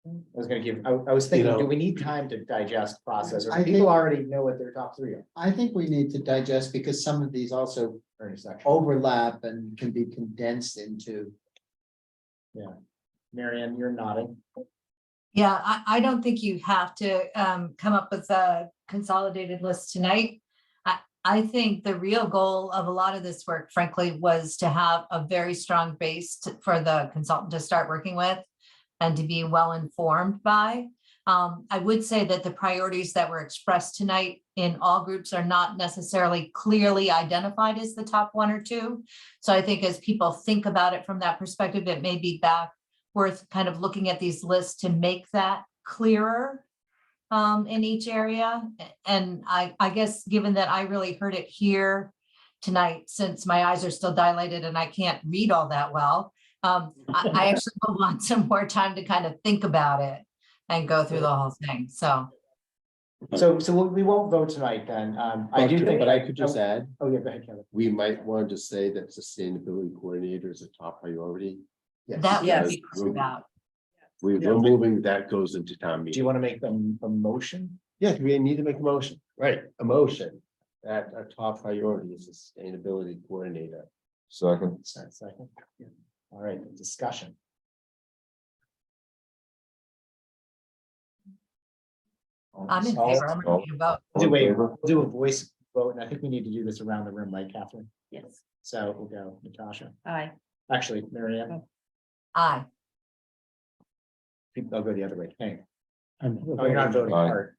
I was gonna give, I was thinking, know- do we need time to digest, process, or I do people think- already know what their top three are? I think we need to digest because some of these also Or section? overlap and can be condensed into. Marianne, you're nodding. Yeah, I don't think you have to come up with a consolidated list tonight. I think the real goal of a lot of this work, frankly, was to have a very strong base for the consultant to start working with and to be well informed by. I would say that the priorities that were expressed tonight in all groups are not necessarily clearly identified as the top one or two. So I think as people think about it from that perspective, it may be worth kind of looking at these lists to make that clearer in each area. And I guess, given that I really heard it here tonight, since my eyes are still dilated and I can't read all that well, I actually will want some more time to kind of think about it and go through the whole thing. So So we won't vote tonight then. I do think. But I could just add, Oh, yeah, go ahead, Kevin. we might want to say that sustainability coordinator is a top priority. that would Yes. be good about. We're moving, that goes into town Do you meeting. want to make them a motion? Yeah, we need to make a motion, right, a motion that our top priority is a sustainability coordinator. Second, Second. All right, discussion. I'm in All- favor. I'm ready to vote. We'll do a voice vote, and I think we need to do this around the room, right, Catherine? Yes. So we'll go, Natasha, Aye. actually, Marianne, Aye. I'll go the other way, Hank. I'm Oh, you're not voting, Aye. Art.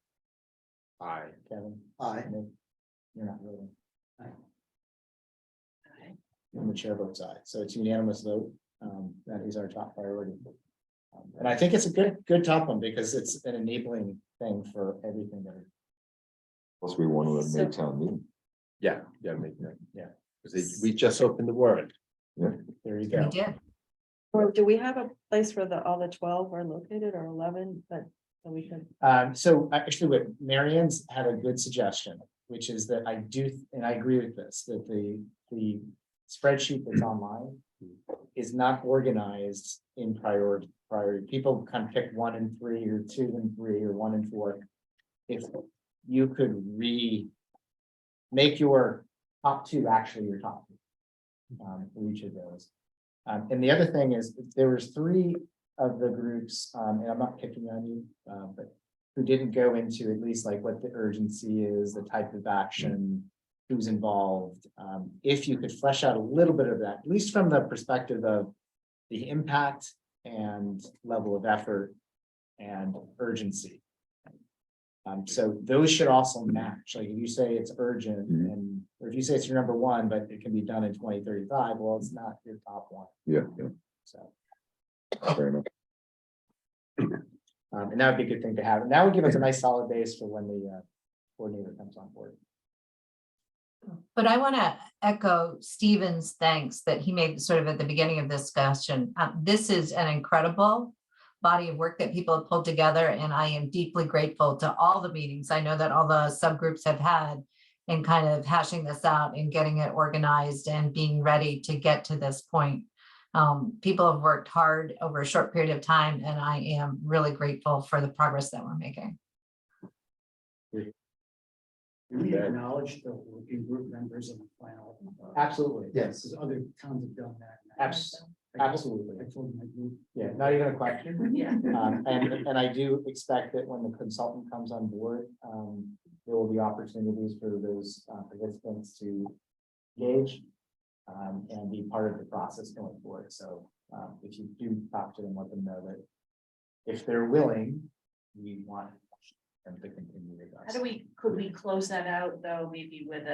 Aye, Kevin. Aye. Nick, you're not voting. And the chair votes aye, so it's unanimous vote, that is our top priority. And I think it's a good top one, because it's an enabling thing for everything that. plus we want to eliminate town meeting. Yeah, make that. Yeah. Because we just opened the warrant. There you We go. did. Or do we have a place where all the 12 are located, or 11, but so we can? So actually, what Marianne's had a good suggestion, which is that I do, and I agree with this, that the spreadsheet that's online is not organized in priority. People kind of pick 1 and 3, or 2 and 3, or 1 and 4. If you could make your top 2 actually your top 2 for each of those. And the other thing is, there was 3 of the groups, and I'm not picking on you, but who didn't go into at least like what the urgency is, the type of action, who's involved. If you could flesh out a little bit of that, at least from the perspective of the impact and level of effort and urgency. So those should also match, like if you say it's urgent and, or if you say it's your number 1, but it can be done in 2035, well, it's not your top 1, Yeah, so. fair enough. And that would be a good thing to have, and that would give us a nice solid base for when the coordinator comes on board. But I want to echo Stephen's thanks that he made sort of at the beginning of this discussion. This is an incredible body of work that people have pulled together, and I am deeply grateful to all the meetings I know that all the subgroups have had in kind of hashing this out and getting it organized and being ready to get to this point. People have worked hard over a short period of time, and I am really grateful for the progress that we're making. We acknowledge the working group members in the final. Absolutely. Yes. Because other towns have done that. Absolutely. I told my group. Yeah, not even a question. Yeah. And I do expect that when the consultant comes on board, there will be opportunities for those participants to engage and be part of the process going forward. So if you do talk to them, let them know that if they're willing, we want them to continue with us. Could we close that out though, maybe with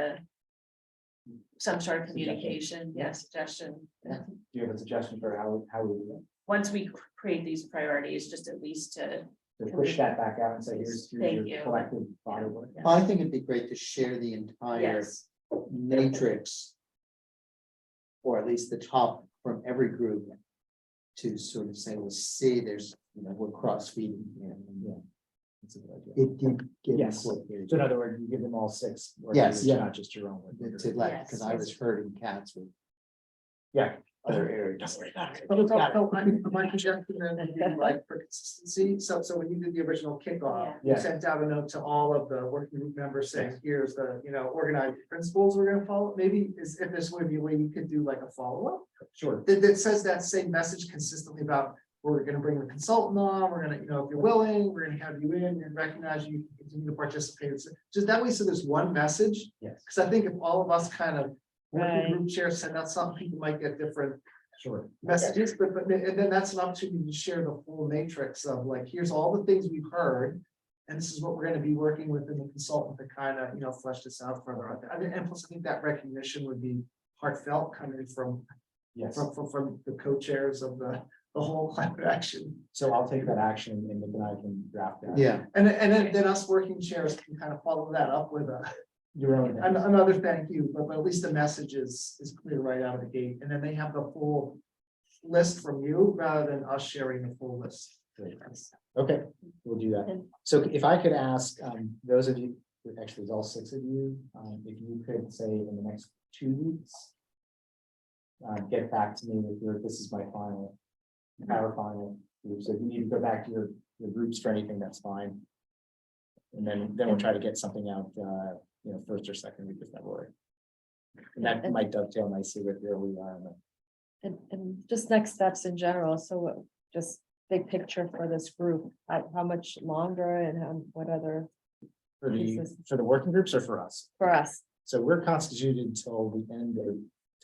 some sort of communication, suggestion? Do you have a suggestion for how we do Once we create these priorities, just at least to, push that back out and say, here's Thank your you. collective body of work? I think it'd be great to share the entire yes, matrix. Or at least the top from every group. To sort of say, well, see, there's, we're cross feeding here. It's a good idea. It did get Yes. incorporated. So in other words, you give them all 6. working Yes. groups, Not just your own. working To group. let, because I was herding cats with Yeah. other areas. Don't worry about it. So, my suggestion then would be like for consistency, so when you did the original kickoff, you Yeah. sent out a note to all of the working group members saying, here's the, organized principles we're gonna follow. Maybe if this would be a way you could do like a follow-up. Sure. That says that same message consistently about, we're gonna bring the consultant on, we're gonna, if you're willing, we're gonna have you in, and recognize you can continue to participate. So just that way, so there's one message, Yes, because I think if all of us kind of working Right. group chairs send out something, people might get different sure. messages, but and then that's an opportunity to share the full matrix of like, here's all the things we've heard. And this is what we're gonna be working with in the consultant to kind of, flesh this out further. And plus, I think that recognition would be heartfelt coming from, Yes. from the co-chairs of the whole climate action. So I'll take that action and then I can draft that. Yeah, And then us working chairs can kind of follow that up with Your own. another thank you, but at least the message is clear right out of the gate. And then they have the full list from you rather than us sharing the full list. Okay, we'll do that. So if I could ask, those of you, actually, it's all 6 of you, if you could say in the next 2 weeks. Get back to me with this is my final, our final group. So if you need to go back to your groups for anything, that's fine. And then we'll try to get something out, first or second week of February. And that might dovetail nicely with where we are. And just next steps in general, so what, just big picture for this group, how much longer and what other, For the, Pieces. for the working groups or for us? for us? So we're constituted until the end of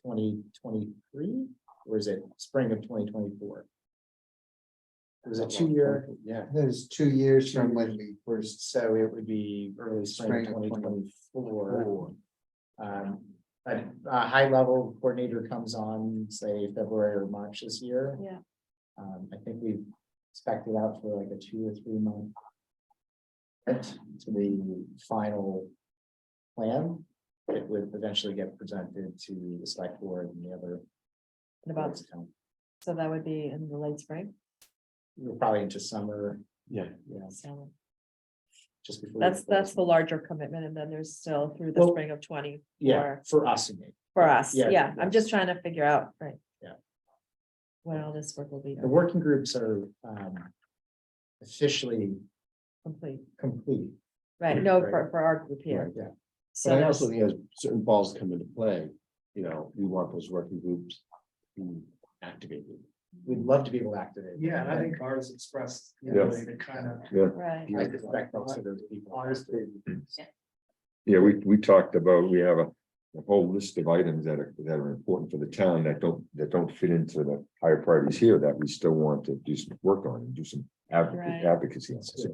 2023, or is it spring of 2024? It was a 2-year, Yeah. there's 2 years from when we first. so it would be early spring Spring of of 2024. A high level coordinator comes on, say, February or March this year. Yeah. I think we expect it out for like a 2 or 3 month. To the final plan, it would eventually get presented to the select board and the other. And about, boards of town. so that would be in the late spring, We're probably into summer, Yeah. so just before. that's the larger commitment, and then there's still through the Well, spring of 20. Yeah, for us, you mean. For us, Yeah, yeah, yeah. I'm just trying to figure out, right? Yeah. What all this work will be The working groups are officially complete, complete. right? No, Right. for our group here. Yeah, So But I there's, also think as certain balls come into play, we want those working groups to be activated. we'd love to be able to activate. Yeah, and I think ours expressed, Yeah. to kind of. right, I suspect most of those people. Yeah, we talked about, we have a whole list of items that are important for the town that don't fit into the higher priorities here that we still want to do some work on and do some Right. advocacy. on. So,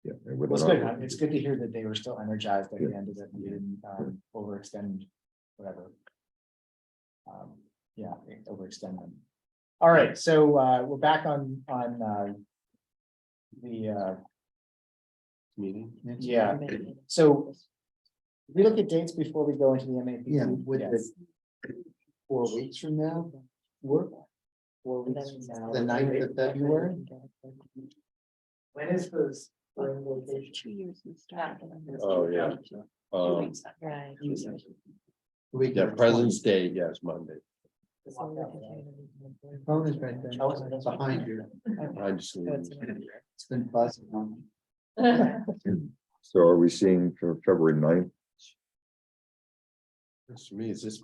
Yeah. and with Well, it's it good. all- It's good to hear that they were still energized at the Yeah. end of it. We didn't overextend, whatever. Yeah, overextend them. All right, so we're back on the Meeting. yeah, so we look at dates before we go into the MAP. Yeah, with Yes. 4 weeks from now, 4 weeks from now. the 9th of February. When is this? It's 2 years and start. Oh, yeah. right. Week Yeah, of President's 20. Day, yes, Monday. Phone is right there, behind you. I just. It's been buzzing on. So are we seeing for February 9th? For me, is this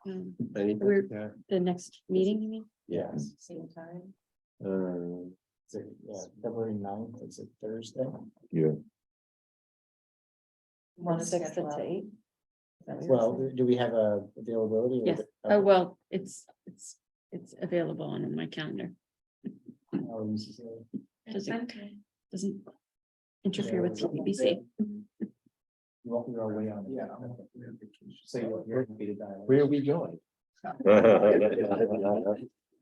Um, anything? We're- Yeah. The next meeting, you mean? Yes. Same time. Is it, February 9th, it's a Thursday. Yeah, 6 to 8. Well, do we have a availability? or is Yes. it- Oh, well, it's available on my calendar. Oh, this is a- Doesn't interfere with CPBC. You're away on. Yeah. So you're happy to dial in. Where are we going?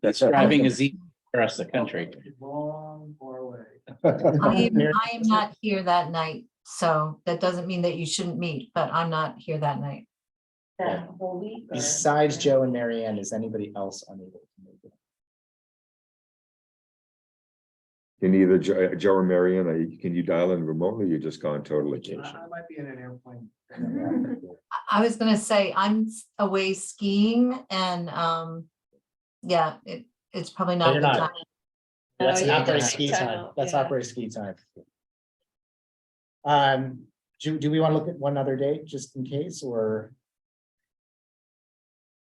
Describing is easy across the country. Long far away. I am not here that night, so that doesn't mean that you shouldn't meet, but I'm not here that night. That whole week. or- Besides Joe and Mary Ann, is anybody else unable to make it? Can either Joe or Marion, can you dial in remotely? You're just gone totally. I might be in an airplane. I was gonna say, I'm away skiing and, yeah, it's probably No, not a you're good not. time. That's Oh, yeah, operating just ski time time. out, That's yeah. operating ski time. Do we want to look at one other date just in case, or?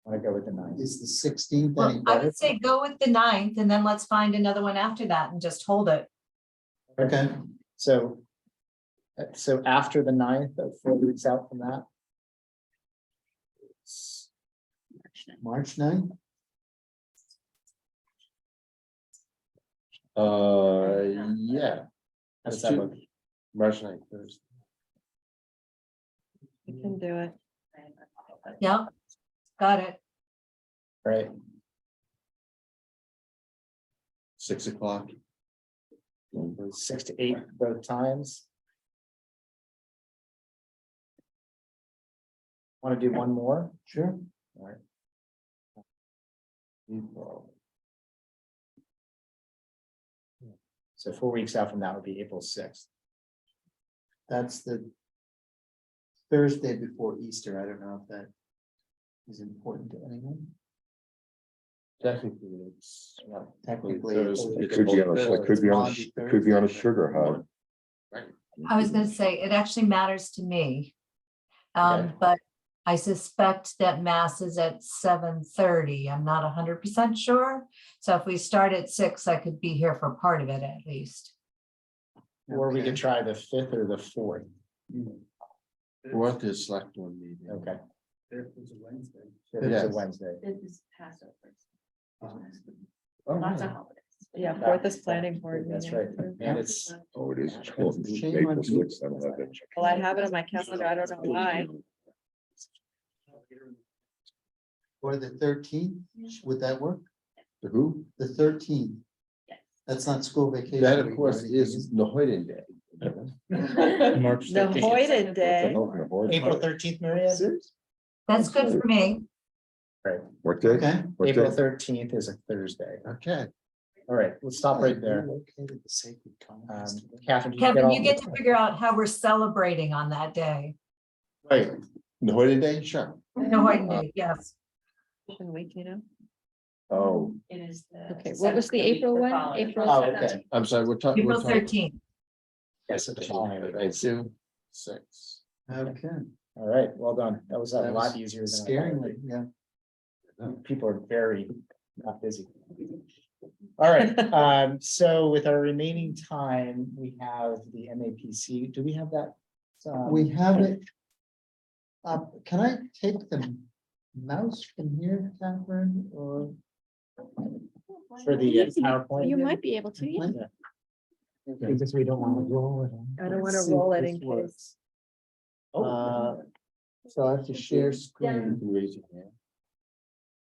Want to go with the 9th? Is the sixteenth Well, any I better? would say go with the 9th and then let's find another one after that and just hold it. Okay, So. So after the 9th, 4 weeks out from that. March 9th. Yeah, How does that look? March 9th, Thursday. I can do it. Yeah, got it. Right, 6 o'clock. 6 to 8 both times. Want to do one more? Sure. All right. So 4 weeks out from that would be April 6th. That's the Thursday before Easter. I don't know if that is important to anyone. Technically, it's. Technically, Thursday. It could be on it could be on a sugar high. I was gonna say, it actually matters to me. Okay. But I suspect that mass is at 7:30. I'm not 100% sure. So if we start at 6, I could be here for part of it at least. Or we Okay. could try the 5th or the 4th. Fourth is select one meeting. Okay. There was a Wednesday. 5th is a Yes. Wednesday. This is Passover. Oh, Lots of holidays. Yeah, 4th is planning board. That's meeting. right. And it's, Oh, it is. Shame on April you. 6th, I don't have that. Well, I have it on my calendar. I don't know why. or the 13th, would that work? The who? The 13th, Yes. that's not school vacation. That, of week or course, anything, is Nahoyden Day. March The 13th. Hoyden Day. April 13th, Maria? That's good for me. What day? Okay, What April day? 13th is a Thursday. Okay. All right, we'll stop right there. Located the sacred commons. Catherine, did Kevin, all- you get to figure out how we're celebrating on that day. Right, Nahoyden Day, sure. No, yes. Week, you know? Oh, It is the. Okay, what was the April one? April- oh, okay. I'm sorry, we're talking. April 13th. Yes, it's fine. I see. 6. Okay, All right, well done. That was a That lot was easier than I thought. scaringly, yeah. People are very not busy. All right, so with our remaining time, we have the MAPC. Do we have that? We have it. Can I take the mouse from here, Catherine, or? For the PowerPoint? You might be able to, yeah. Because we don't want to roll it. I don't want Let's to see roll if it this in case. works. So I have to share You screen. can raise your hand.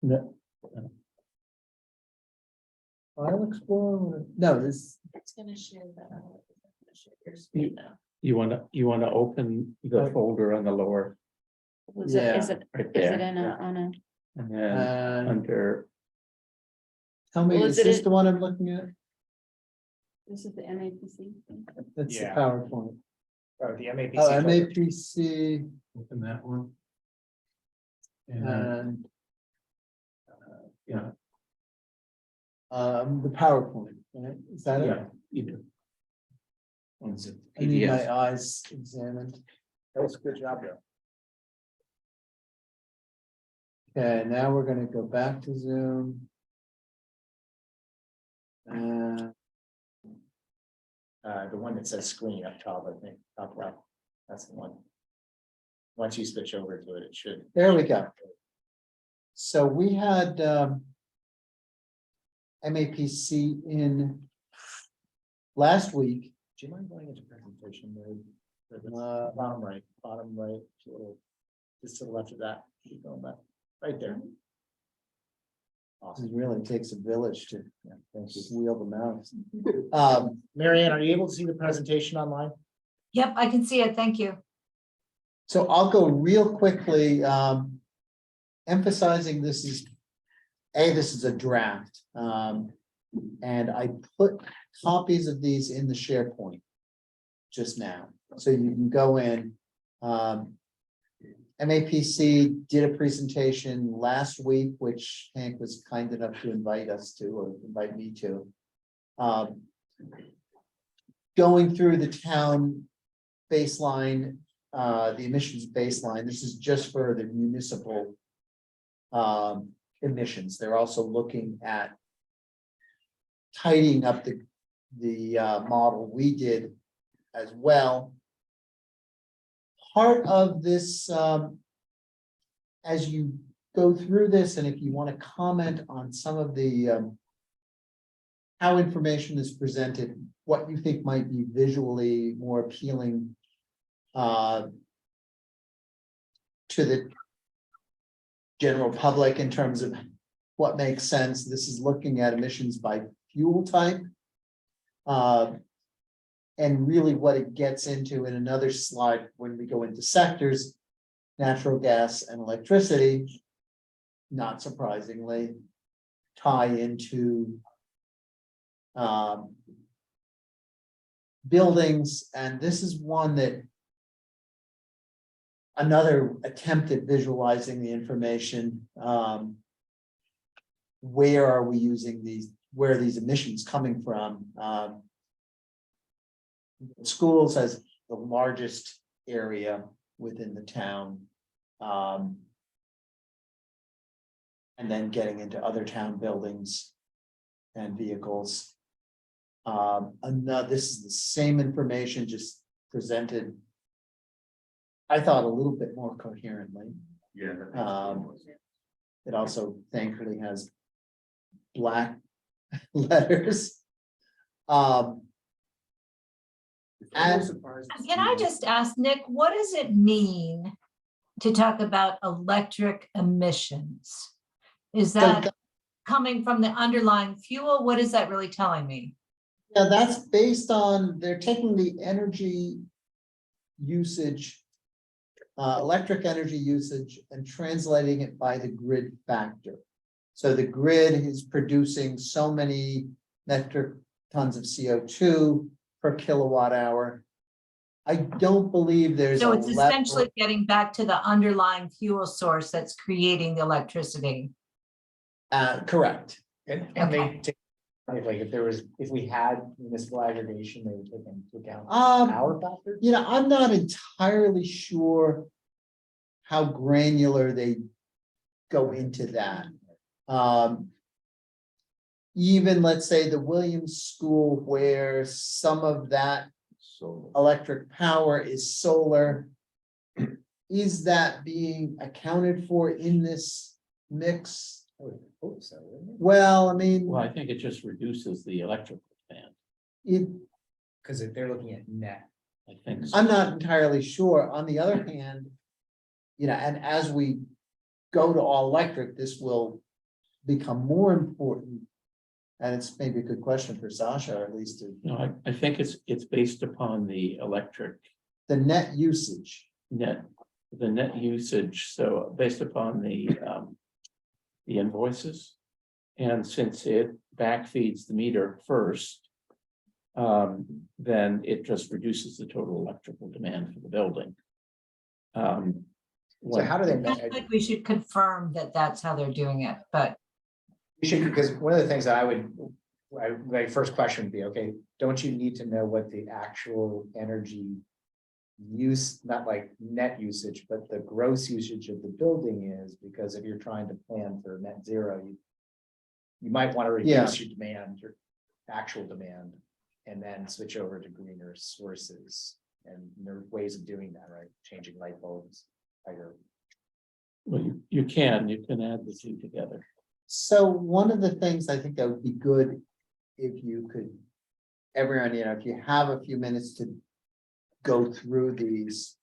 No. File Explorer, no, this, It's gonna share the. Share your screen now. You wanna open the folder on the lower, Was it, is it, right is it there, in a, on a, and then under, tell me, Well, is is it this in- the one I'm looking at? this is the MAPC thing? That's the Yeah. PowerPoint. Oh, the MAPC. Oh, folder. MAPC open that one. And, and yeah, the PowerPoint, right? Is that it? yeah, either. One's a I need my PDF. eyes examined. That was a good job, Joe. Okay, now we're gonna go back to Zoom. The one that says screen up top, I think, up left. That's the one. Once you switch over to it, it should. There we go. So we had MAPC in last week. Do you mind going into presentation mode? For the Uh, bottom right, little, just to the left of that, keep going back, right there. It Awesome. really takes a village to Yeah, thank you. wheel the mouse. Marianne, are you able to see the presentation online? Yep, I can see it. Thank you. So I'll go real quickly, emphasizing this is a draft. And I put copies of these in the SharePoint just now, so you can go in. MAPC did a presentation last week, which Hank was kind enough to invite us to, or invite me to. Going through the town baseline, the emissions baseline, this is just for the municipal emissions. They're also looking at tidying up the model we did as well. Part of this, as you go through this, and if you want to comment on some of the how information is presented, what you think might be visually more appealing to the general public in terms of what makes sense. This is looking at emissions by fuel type. And really what it gets into in another slide when we go into sectors, natural gas and electricity, not surprisingly, tie into buildings. And this is one that another attempt at visualizing the information. Where are we using these? Where are these emissions coming from? Schools has the largest area within the town. And then getting into other town buildings and vehicles. This is the same information, just presented, I thought, a little bit more coherently. Yeah. It also thankfully has black letters. And Can I just ask, Nick, what does it mean to talk about electric emissions? Is that coming from the underlying fuel? What is that really telling me? yeah, that's based on, they're taking the energy usage, electric energy usage, and translating it by the grid factor. So the grid is producing so many metric tons of CO2 per kilowatt hour. I don't believe there's So a it's level- essentially getting back to the underlying fuel source that's creating the electricity. Correct. And Okay. they take, like, if we had municipal aggregation, they would take into account Um, power factor. You know, I'm not entirely sure how granular they go into that. Even let's say the Williams School, where some of that So. electric power is solar. Is that being accounted for in this mix? I would hope so, wouldn't it? Well, I mean, Well, I think it just reduces the electrical demand. it, Because if they're looking at net. I think. I'm not entirely sure. On the other hand, you know, and as we go to all electric, this will become more important. And it's maybe a good question for Sasha, or at least to No, I think it's based upon the electric the net usage. the net usage, so based upon the invoices. And since it backfeeds the meter first, then it just reduces the total electrical demand for the building. So how do they? I think we should confirm that that's how they're doing it, but You should, because one of the things that my first question would be, okay, don't you need to know what the actual energy use, not like net usage, but the gross usage of the building is? Because if you're trying to plan for net zero, you might want to reduce your demand, your actual demand, and then switch over to greener sources. And there are ways of doing that, right? Changing light bulbs. Well, you can add the two together. So one of the things I think that would be good if you could, everyone, you know, if you have a few minutes to go through these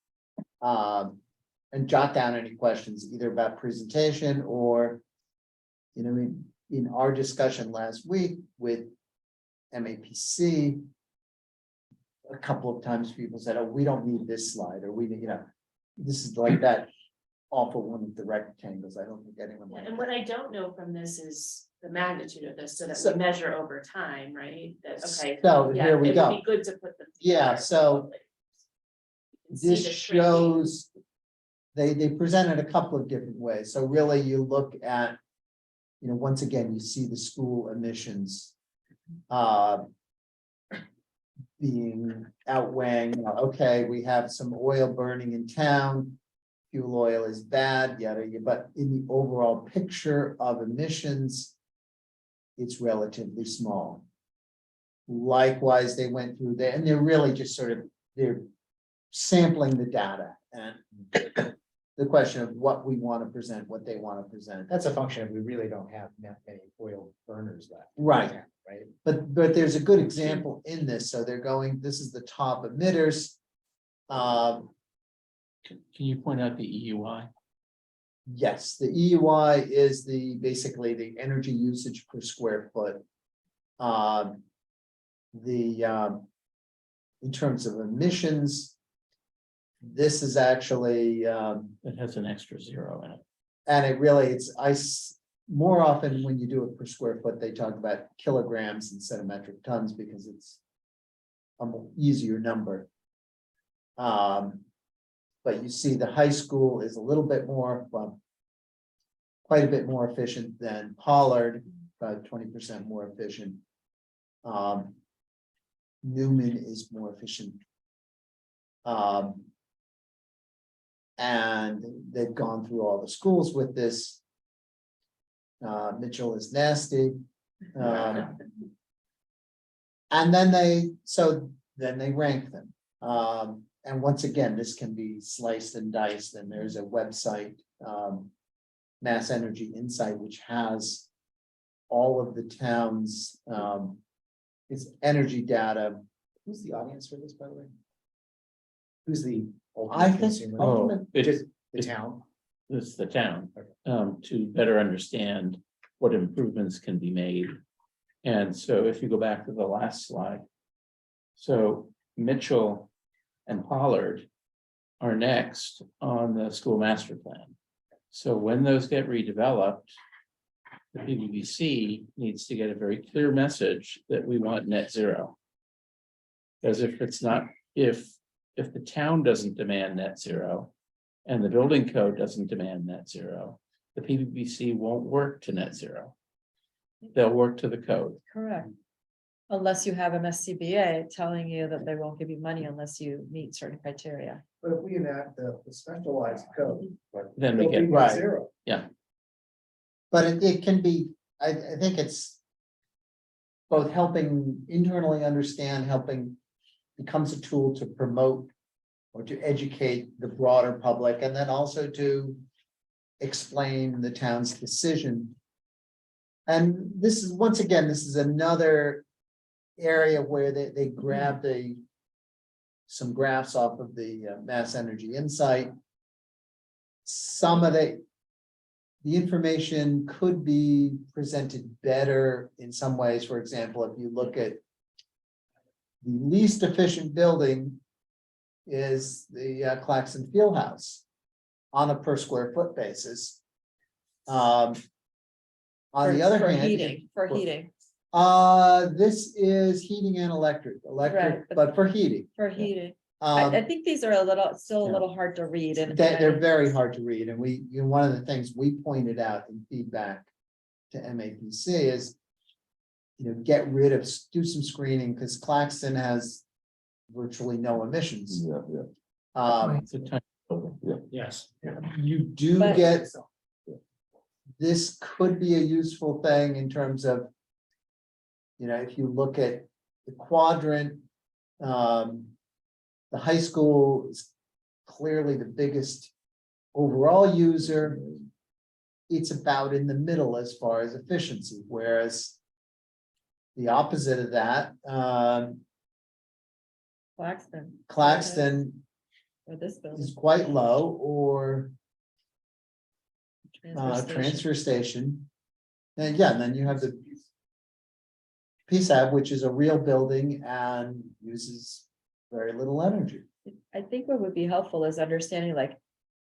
and jot down any questions either about presentation or, you know, in our discussion last week with MAPC, a couple of times people said, oh, we don't need this slide, or we, you know, this is like that off of one of the rectangles. I don't think anyone. Yeah, liked and that. what I don't know from this is the magnitude of this, so that So- we measure over time, right? That, okay. So Yeah, here we it would go. be good to put them. Yeah, together. so You can see This the shrinking. shows, they presented a couple of different ways. So really you look at, once again, you see the school emissions. Being outweighing, okay, we have some oil burning in town. Fuel oil is bad, yada, yada, but in the overall picture of emissions. It's relatively small. Likewise, they went through there and they're really just they're sampling the data and. The question of what we want to present, what they want to present. That's a function of we really don't have that many oil burners left. Right. Right. But there's a good example in this, so they're going, this is the top emitters. Can you point out the E EUI? Yes, the EUI is basically the energy usage per square foot. In terms of emissions. This is actually, It has an extra zero in it. and it's more often when you do it per square foot, they talk about kilograms instead of metric tons because it's. An easier number. But you see the high school is a little bit more, well. Quite a bit more efficient than Pollard, about 20% more efficient. Newman is more efficient. And they've gone through all the schools with this. Mitchell is nasty. And then they rank them. And once again, this can be sliced and diced, and there's a website, Mass Energy Insight, which has all of the towns, it's energy data. Who's the audience for this, by the way? Who's the? I ultimate think- consumer? Oh, Just the it's- town. It's the town, to better understand what improvements can be made. And so if you go back to the last slide. So Mitchell and Pollard are next on the school master plan. So when those get redeveloped, the PVPC needs to get a very clear message that we want net zero. Because if it's not, if the town doesn't demand net zero and the building code doesn't demand net zero, the PVPC won't work to net zero. They'll work to the code. Correct. Unless you have MSCBA telling you that they won't give you money unless you meet certain criteria. But if we enact the specialized code. Then we it'll get, be net Right. Zero. But it can be, I think it's. Both helping internally understand, helping becomes a tool to promote. Or to educate the broader public and then also to. Explain the town's decision. And this is, once again, this is another. Area where they grabbed some graphs off of the Mass Energy Insight. Some of the information could be presented better in some ways. For example, if you look at the least efficient building is the Claxton Fieldhouse on a per square foot basis. On the other For hand. heating, for heating, This is heating and electric, Right, but for heating. for heating. I Um, think these are still a yeah. little hard to read and. they're very hard to read, and one of the things we pointed out in feedback to MAPC is. Get rid of, do some screening, because Claxton has virtually no emissions. Yeah, yeah. Um, it's a tiny building. Yes. you do But- get. This could be a useful thing in terms of. If you look at the quadrant, the high school is clearly the biggest overall user. It's about in the middle as far as efficiency, whereas the opposite of that, Claxton Or this building. is quite low, or transfer station. transfer station. And yeah, and then you have the PSAB, which is a real building and uses very little energy. I think what would be helpful is understanding like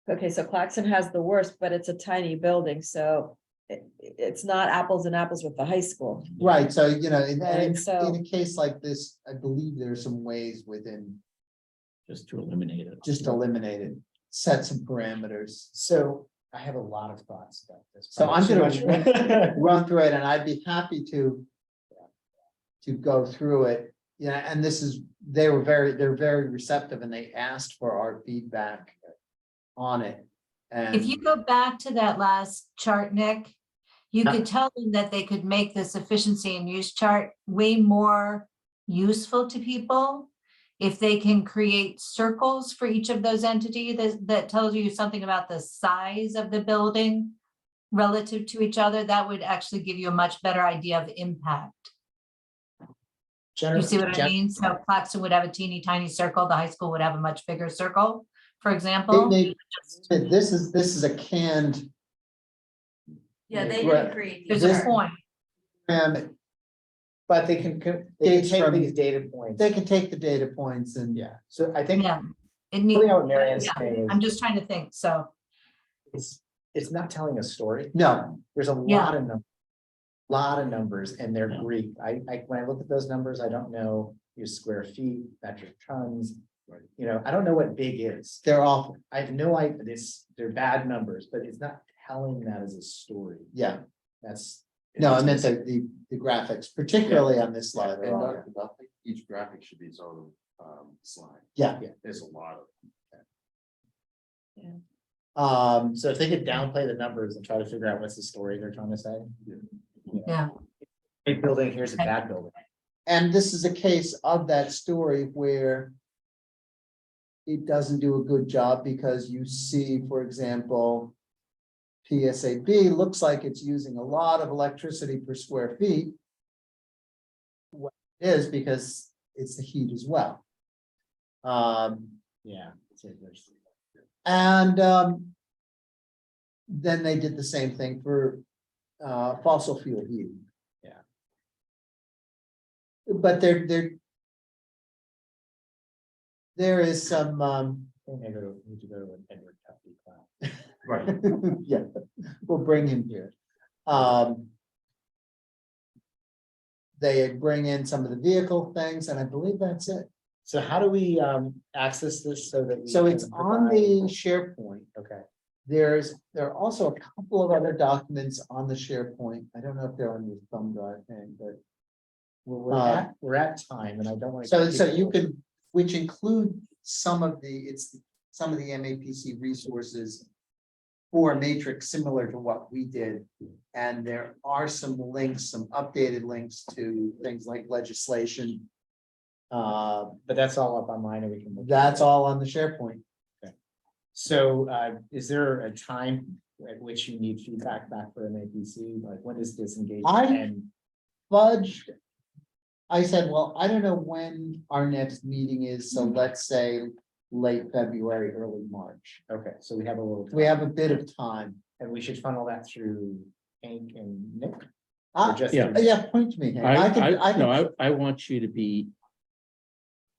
okay, so Claxon has the worst, but it's a tiny building, so it's not apples and apples with the high school. Right, so, you know, Right, in so- a case like this, I believe there are some ways within, Just to eliminate it. just eliminate it, set some parameters. So I have a lot of thoughts about this. So I'm Probably gonna too much. run through it, and I'd be happy to go through it. Yeah, and this is, they're very receptive, and they asked for our feedback on it. And If you go back to that last chart, Nick, you could tell them that they could make this efficiency and use chart way more useful to people. If they can create circles for each of those entities that tells you something about the size of the building relative to each other, that would actually give you a much better idea of impact. You see what I mean? So Claxton would have a teeny tiny circle, the high school would have a much bigger circle, for example. this is a canned Yeah, they Right. didn't agree. There's a point. program. But they can Dates take from- these data points. They can take the data points and. Yeah, so I think, Yeah. It really needs, what Mary Ann's yeah, saying is, I'm just trying to think, so, it's not telling a story. No, There's a Yeah. lot of numbers. Lot of numbers and they're Greek. When I look at those numbers, I don't know your square feet, metric tons. You know, I don't know what big is. they're awful. I have no idea, they're bad numbers, but it's not telling that as a story. Yeah, That's. no, I meant the graphics, particularly on this slide. And nothing, each graphic should be its own slide. Yeah. There's a lot of. So if they could downplay the numbers and try to figure out what's the story they're trying to say. yeah. Big building, here's a bad building. And this is a case of that story where it doesn't do a good job because you see, for example, PSAB looks like it's using a lot of electricity per square feet. What it is because it's the heat as well. Yeah. so there's- And then they did the same thing for fossil fuel heating. Yeah. But there is some I think I need to go to an Edward Tuffy class. Right. yeah, we'll bring him here. They bring in some of the vehicle things, and I believe that's it. So how do we access this so that? we So it's can on provide- the SharePoint. Okay, There are also a couple of other documents on the SharePoint. I don't know if they're on your thumb drive thing, but. we're at time and I don't want to. So you can, which include some of the MAPC resources for a matrix similar to what we did. And there are some links, some updated links to things like legislation. But that's all up online and we can. look at That's it. all on the SharePoint. So is there a time at which you need feedback back for MAPC? Like when does this engagement I- end? Fudged. I said, well, I don't know when our next meeting is, so let's say late February, early March. Okay, so we have a little. We time. have a bit of time. And we should funnel that through Hank and Nick? Ah, Or just yeah. through- Yeah, point to me. Hank. I want you to be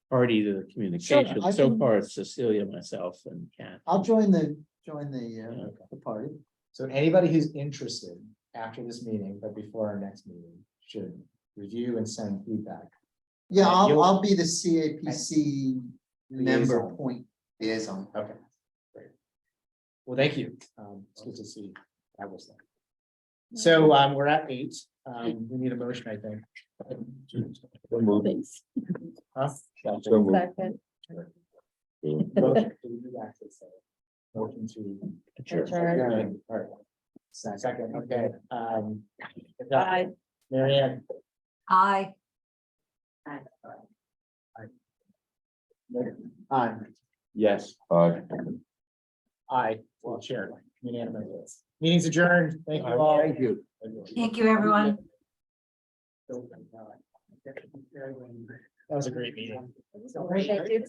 party to the communication. I So can- far, it's Cecilia, myself and Kat. I'll join the Okay. party. So anybody who's interested after this meeting, but before our next meeting, should review and send feedback. Yeah, You'll- I'll be the CAPC member Liaison. point liaison. Okay, great. Well, thank you. It's good to see. That was that. So we're at 8. We need a motion, I think. Thanks. Huh? So moved. Second. Motion, do we do access, motion to. Adjourn. All right. Second, okay. Aye. Mary Ann. I. Aye. Yes. Aye, well, chair, unanimous. Meeting's adjourned. Thank you all. Thank you. Thank you, everyone. That was a great meeting. Thank you.